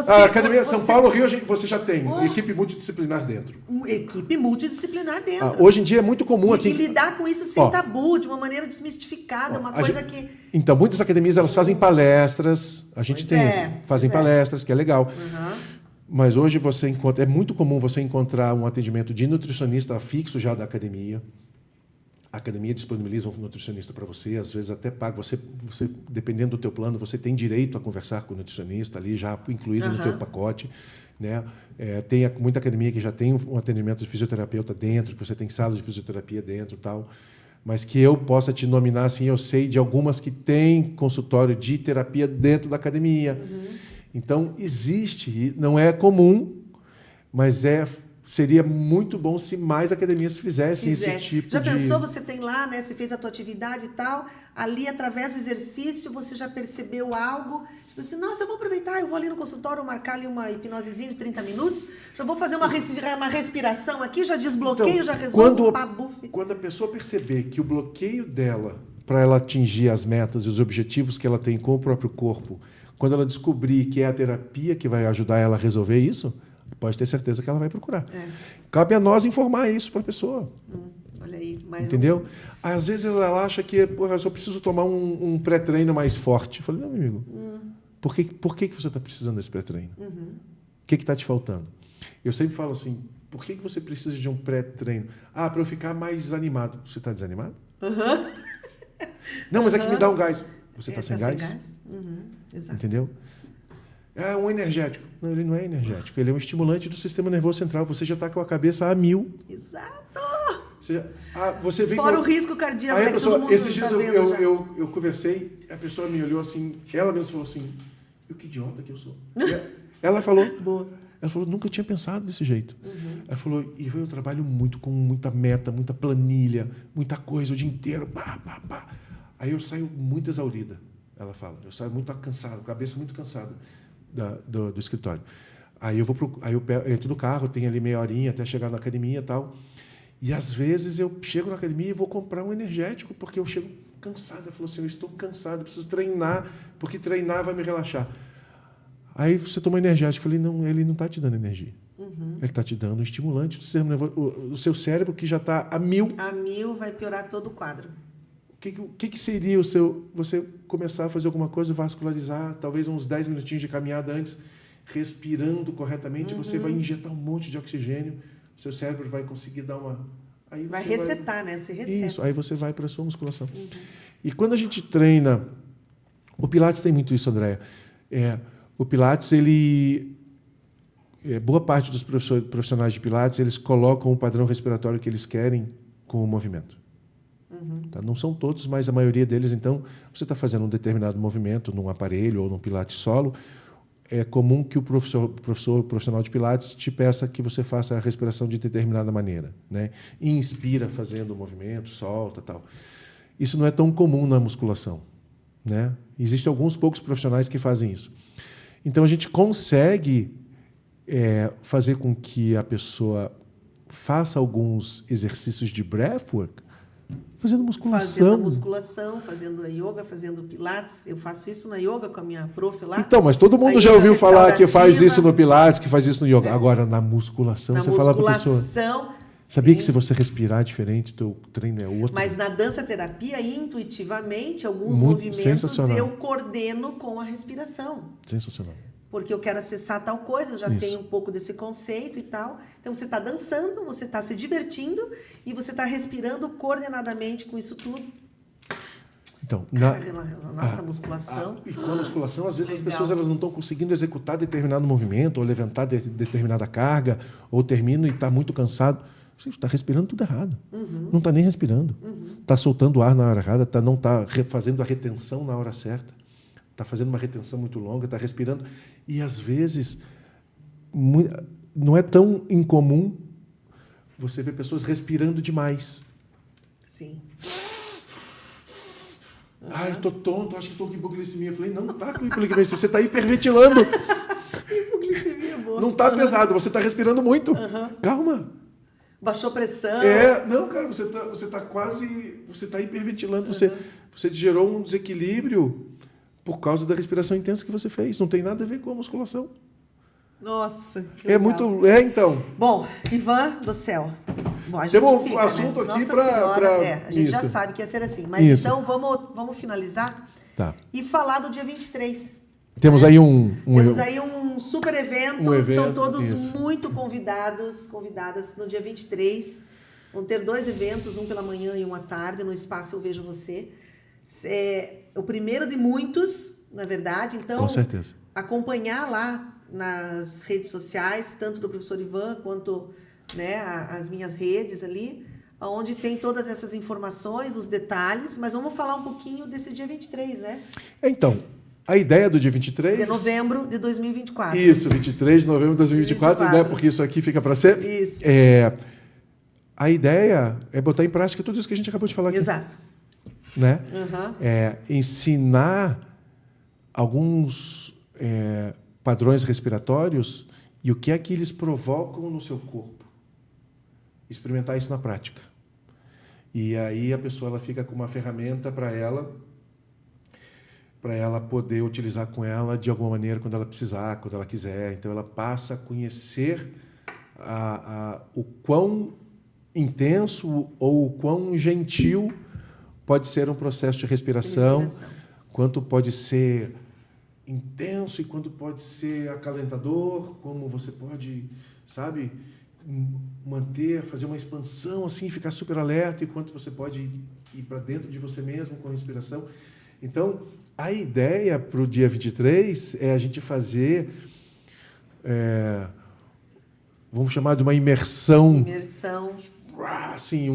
A Academia São Paulo, Rio, você já tem equipe multidisciplinar dentro. Equipe multidisciplinar dentro. Hoje em dia é muito comum aqui. E lidar com isso sem tabu, de uma maneira desmistificada, uma coisa que... Então, muitas academias elas fazem palestras, a gente fazem palestras, que é legal. Mas hoje você encontra, é muito comum você encontrar um atendimento de nutricionista fixo já da academia. A academia disponibiliza um nutricionista para você, às vezes até paga. Você, dependendo do teu plano, você tem direito a conversar com o nutricionista ali, já incluído no teu pacote. Né? Tem muita academia que já tem um atendimento de fisioterapeuta dentro, que você tem sala de fisioterapia dentro e tal. Mas que eu possa te nominar, assim, eu sei de algumas que têm consultório de terapia dentro da academia. Então, existe, não é comum, mas seria muito bom se mais academias fizessem esse tipo de... Já pensou, você tem lá, né? Você fez a tua atividade e tal, ali através do exercício você já percebeu algo, tipo assim, nossa, eu vou aproveitar, eu vou ali no consultório marcar ali uma hipnosezinha de 30 minutos, já vou fazer uma respiração aqui, já desbloqueio, então, já resolvo, quando a pessoa perceber que o bloqueio dela, para ela atingir as metas e os objetivos que ela tem com o próprio corpo, quando ela descobrir que é a terapia que vai ajudar ela a resolver isso, pode ter certeza que ela vai procurar. Cabe a nós informar isso para a pessoa. Olha aí, mais entendeu? Às vezes ela acha que eu só preciso tomar um pré-treino mais forte. Eu falei, não, meu amigo, por que você está precisando desse pré-treino? O que está te faltando? Eu sempre falo assim, por que você precisa de um pré-treino? Para eu ficar mais animado. Você está desanimado? Não, mas é que me dá um gás. Você está sem gás? Exato. Entendeu? É um energético. Não, ele não é energético. Ele é um estimulante do sistema nervoso central. Você já está com a cabeça a 1000. Exato. Você vem fora o risco cardíaco. Aí a pessoa, esses dias eu conversei, a pessoa me olhou assim, ela mesma falou assim, que idiota que eu sou. Ela falou, ela falou, nunca tinha pensado desse jeito. Ela falou, eu trabalho muito com muita meta, muita planilha, muita coisa o dia inteiro. Aí eu saio muito exaurida. Ela fala, eu saio muito cansado, cabeça muito cansada do escritório. Aí eu entro no carro, tenho ali meia horinha até chegar na academia e tal. E às vezes eu chego na academia e vou comprar um energético, porque eu chego cansado. Ela falou assim, eu estou cansado, eu preciso treinar, porque treinar vai me relaxar. Aí você toma energético. Eu falei, não, ele não está te dando energia. Ele está te dando um estimulante do sistema nervoso. O seu cérebro, que já está a 1000. A 1000 vai piorar todo o quadro. O que seria você começar a fazer alguma coisa, vascularizar, talvez uns 10 minutinhos de caminhada antes, respirando corretamente, você vai injetar um monte de oxigênio, seu cérebro vai conseguir dar uma... Aí vai resetar, né? Você reseta. Isso, aí você vai para a sua musculação. E quando a gente treina... O Pilates tem muito isso, Andréia. O Pilates, boa parte dos profissionais de Pilates, eles colocam o padrão respiratório que eles querem com o movimento. Tá? Não são todos, mas a maioria deles. Então, você está fazendo um determinado movimento num aparelho ou num Pilates solo, é comum que o profissional de Pilates te peça que você faça a respiração de determinada maneira. Né? Inspira fazendo o movimento, solta, tal. Isso não é tão comum na musculação. Né? Existem alguns poucos profissionais que fazem isso. Então, a gente consegue fazer com que a pessoa faça alguns exercícios de breathwork fazendo musculação. Fazendo musculação, fazendo a yoga, fazendo pilates. Eu faço isso na yoga com a minha prof lá. Então, mas todo mundo já ouviu falar que faz isso no pilates, que faz isso no yoga. Agora, na musculação, você fala para a pessoa... Sabia que se você respirar diferente, teu treino é outro? Mas na dança-terapia, intuitivamente, alguns movimentos eu coordeno com a respiração. Sensacional. Porque eu quero acessar tal coisa, já tenho um pouco desse conceito e tal. Então, você está dançando, você está se divertindo e você está respirando coordenadamente com isso tudo. Então, nossa musculação. E com a musculação, às vezes as pessoas elas não estão conseguindo executar determinado movimento ou levantar determinada carga, ou termina e está muito cansado. Você está respirando tudo errado. Não está nem respirando. Está soltando o ar na hora errada, não está fazendo a retenção na hora certa. Está fazendo uma retenção muito longa, está respirando. E, às vezes, não é tão incomum você ver pessoas respirando demais. Sim. Eu estou tonto, acho que estou com hipoglicemia. Eu falei, não está com hipoglicemia, você está hiperventilando. Hipoglicemia é boa. Não está pesado, você está respirando muito. Calma. Baixou pressão. Não, cara, você está hiperventilando, você gerou um desequilíbrio por causa da respiração intensa que você fez. Não tem nada a ver com a musculação. Nossa, que legal. muito... então. Bom, Ivan do céu. Bom, a gente tem um fica, assunto né? aqui para... a gente já sabe que ia ser assim. Mas então, vamos finalizar tá. E falar do dia 23. Temos aí Temos aí um super evento. Estão todos muito convidadas no dia 23. Vão ter 2 eventos, um pela manhã e um à tarde, no Espaço Eu Vejo Você. É o primeiro de muitos, na verdade. Então, com certeza. Acompanhar lá nas redes sociais, tanto do professor Ivan quanto, né, as minhas redes ali, onde tem todas essas informações, os detalhes. Mas vamos falar um pouquinho desse dia 23, né? Então, a ideia do dia 23... De novembro de 2024. Isso, 23 de novembro de 2024, né? Porque isso aqui fica para ser... Isso. A ideia é botar em prática tudo isso que a gente acabou de falar aqui. Exato. Né? Ensinar alguns padrões respiratórios e o que é que eles provocam no seu corpo. Experimentar isso na prática. E aí a pessoa ela fica com uma ferramenta para ela poder utilizar com ela de alguma maneira quando ela precisar, quando ela quiser. Então ela passa a conhecer o quão intenso ou o quão gentil pode ser um processo de respiração, quanto pode ser intenso e quanto pode ser acalentador, como você pode, sabe, fazer uma expansão assim, ficar super alerta, e quanto você pode ir para dentro de você mesmo com a respiração. Então, a ideia para o dia 23 é a gente fazer, vamos chamar de uma imersão. Assim,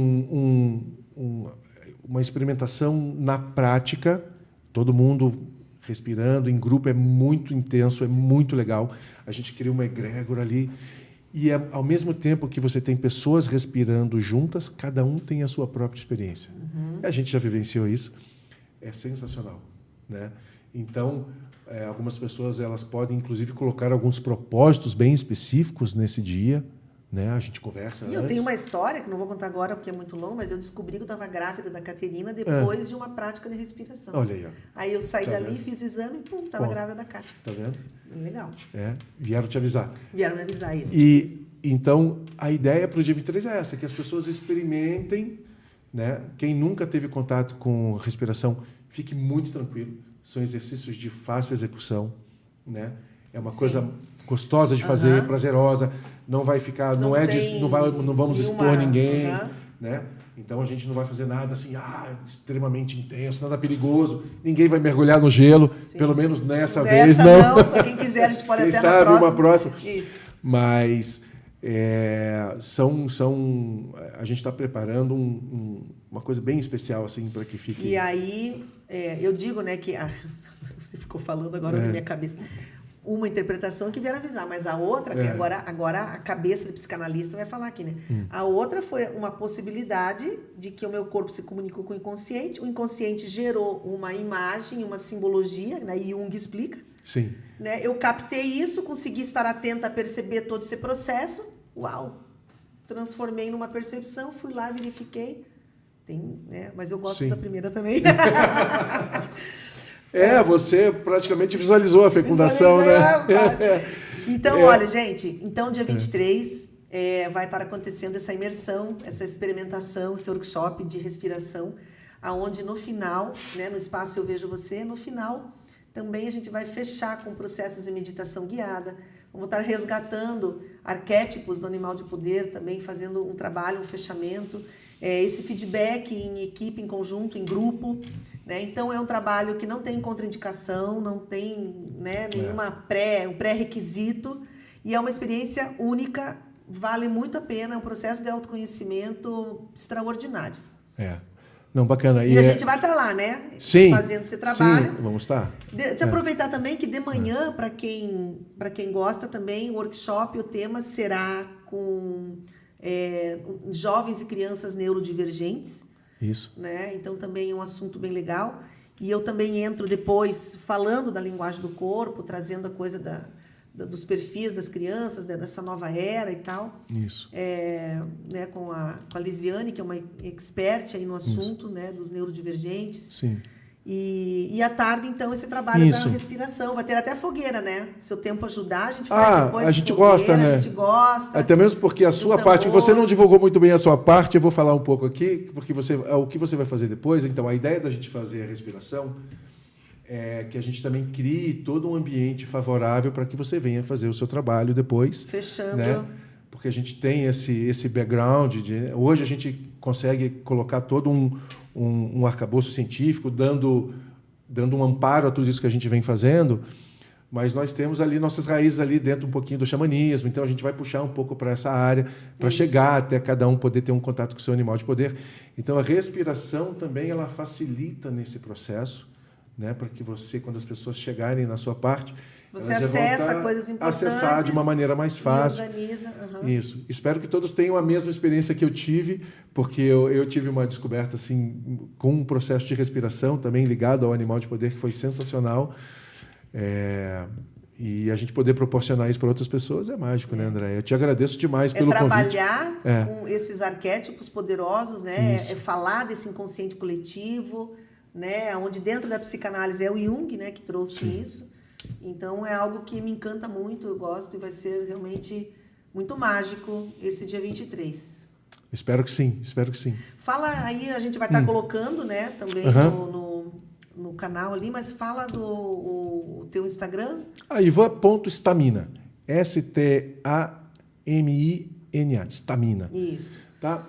uma experimentação na prática, todo mundo respirando, em grupo, é muito intenso, é muito legal. A gente cria uma egrégora ali. E, ao mesmo tempo que você tem pessoas respirando juntas, cada um tem a sua própria experiência. A gente já vivenciou isso. É sensacional, né? Então, algumas pessoas elas podem, inclusive, colocar alguns propósitos bem específicos nesse dia, né? A gente conversa antes. Eu tenho uma história, que não vou contar agora porque é muito longo, mas eu descobri que eu estava grávida da Caterina depois de uma prática de respiração. Olha aí. Ó. Aí eu saí dali, fiz o exame e, estava grávida da Cat. Tá vendo? Legal. Vieram te avisar. Vieram me avisar isso. E, então, a ideia para o dia 23 é essa, que as pessoas experimentem, né? Quem nunca teve contato com respiração, fique muito tranquilo. São exercícios de fácil execução, né? É uma coisa gostosa de fazer, prazerosa. Não vai ficar, não vamos expor ninguém, né? Então a gente não vai fazer nada assim, extremamente intenso, nada perigoso. Ninguém vai mergulhar no gelo, pelo menos nessa vez não. Para quem quiser a gente pode quem até sabe na próxima. Uma próxima. Isso. Mas a gente está preparando uma coisa bem especial assim para que fique. E aí eu digo, né, que você ficou falando agora na minha cabeça. Uma interpretação que vieram avisar, mas a outra, que agora a cabeça do psicanalista vai falar aqui, né? A outra foi uma possibilidade de que o meu corpo se comunicou com o inconsciente gerou uma imagem, uma simbologia, né? Jung explica. Sim. Né? Eu captei isso, consegui estar atenta a perceber todo esse processo, transformei numa percepção, fui lá, verifiquei, né? Mas eu gosto da primeira também. Você praticamente visualizou a fecundação, né? Então, olha, gente, dia 23 vai estar acontecendo essa imersão, essa experimentação, esse workshop de respiração, aonde no final, né, no Espaço Eu Vejo Você, no final também a gente vai fechar com processos de meditação guiada, vamos estar resgatando arquétipos do animal de poder, também fazendo um trabalho, um fechamento, esse feedback em equipe, em conjunto, em grupo, né? Então é um trabalho que não tem contraindicação, não tem, né, um pré-requisito, e é uma experiência única, vale muito a pena, é um processo de autoconhecimento extraordinário. Não, bacana. E a gente vai estar lá, né? Sim. Fazendo esse trabalho. Sim, vamos estar. Deixa eu aproveitar também que de manhã, para quem gosta também, o workshop, o tema será com jovens e crianças neurodivergentes. Isso. Né? Então também é um assunto bem legal. E eu também entro depois falando da linguagem do corpo, trazendo a coisa dos perfis das crianças, dessa nova era e tal. Isso. Né, com a Lisiane, que é uma expert aí no assunto, né, dos neurodivergentes. Sim. E à tarde, então, esse trabalho da respiração. Vai ter até fogueira, né? Se o tempo ajudar, a gente faz depois. A gente gosta, né? A gente gosta. Até mesmo porque a sua parte, você não divulgou muito bem a sua parte, eu vou falar um pouco aqui, porque o que você vai fazer depois. Então, a ideia da gente fazer a respiração que a gente também crie todo um ambiente favorável para que você venha fazer o seu trabalho depois. Fechando. Né? Porque a gente tem esse background. Hoje a gente consegue colocar todo um arcabouço científico, dando um amparo a tudo isso que a gente vem fazendo, mas nós temos ali nossas raízes ali dentro um pouquinho do xamanismo, então a gente vai puxar um pouco para essa área, para chegar até cada um poder ter um contato com o seu animal de poder. Então a respiração também ela facilita nesse processo, né, para que você, quando as pessoas chegarem na sua parte, você acessa coisas importantes, acessar de uma maneira mais fácil. Organiza. Isso. Espero que todos tenham a mesma experiência que eu tive, porque eu tive uma descoberta assim com um processo de respiração também ligado ao animal de poder que foi sensacional. E a gente poder proporcionar isso para outras pessoas é mágico, né, André? Eu te agradeço demais pelo convite. Trabalhar com esses arquétipos poderosos, né? É falar desse inconsciente coletivo, né? Onde dentro da psicanálise é o Jung, né, que trouxe isso. Então é algo que me encanta muito, eu gosto e vai ser realmente muito mágico esse dia 23. Espero que sim, espero que sim. Fala aí, a gente vai estar colocando, né, também no canal ali, mas fala do teu Instagram. Ivan.stamina. S-T-A-M-I-N-A. Stamina. Isso. Tá?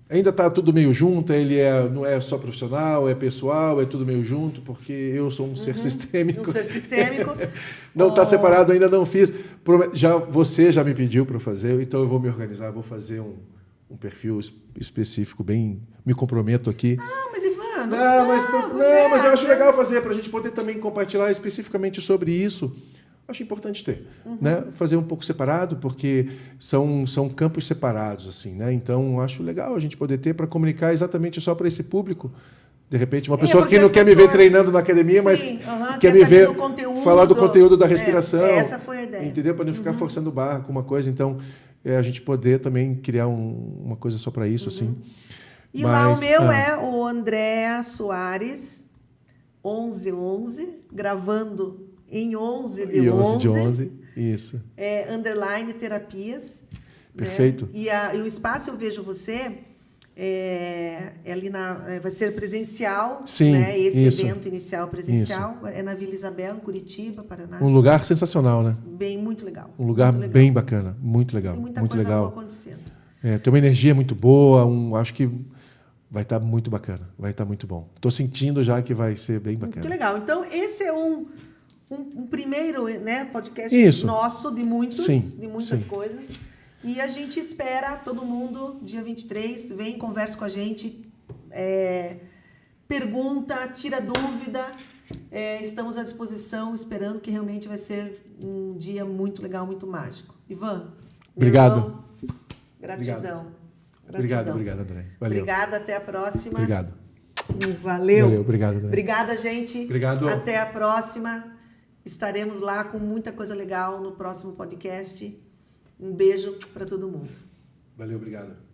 Ainda está tudo meio junto, ele não é só profissional, é pessoal, é tudo meio junto, porque eu sou um ser sistêmico. Um ser sistêmico. Não está separado, ainda não fiz. Você já me pediu para fazer, então eu vou me organizar, vou fazer um perfil específico, bem. Me comprometo aqui. Mas Ivan, mas eu acho legal fazer, para a gente poder também compartilhar especificamente sobre isso. Acho importante ter, né? Fazer um pouco separado, porque são campos separados, assim, né? Então, acho legal a gente poder ter para comunicar exatamente só para esse público. De repente, uma pessoa que não quer me ver treinando na academia, mas quer me ver falar do conteúdo da respiração. Essa foi a ideia. Entendeu? Para não ficar forçando barra com uma coisa. Então, a gente poder também criar uma coisa só para isso, assim. E lá o meu é o Andréa Soares, 1111, gravando em 11 de 11. Isso. _ terapias. Perfeito. Né? E o espaço Eu Vejo Você ali vai ser presencial. Sim, né? Esse isso. evento inicial presencial é na Vila Isabel, em Curitiba, Paraná. Um lugar sensacional, né? Muito legal. Um lugar muito legal. bem bacana, muito legal. Tem muita muito coisa legal. boa acontecendo. Tem uma energia muito boa, acho que vai estar muito bacana, vai estar muito bom. Estou sentindo já que vai ser bem bacana. Que legal. Então, esse é um primeiro, né, podcast nosso de muitas coisas. E a gente espera todo mundo, dia 23, vem, conversa com a gente, pergunta, tira dúvida. Estamos à disposição, esperando que realmente vai ser um dia muito legal, muito mágico. Ivan, obrigado. Irmão, gratidão. Obrigado, André. Valeu. Obrigada, até a próxima. Obrigado. Valeu, obrigado, André. Obrigada, gente. Obrigado. Até a próxima. Estaremos lá com muita coisa legal no próximo podcast. Um beijo para todo mundo. Valeu, obrigado.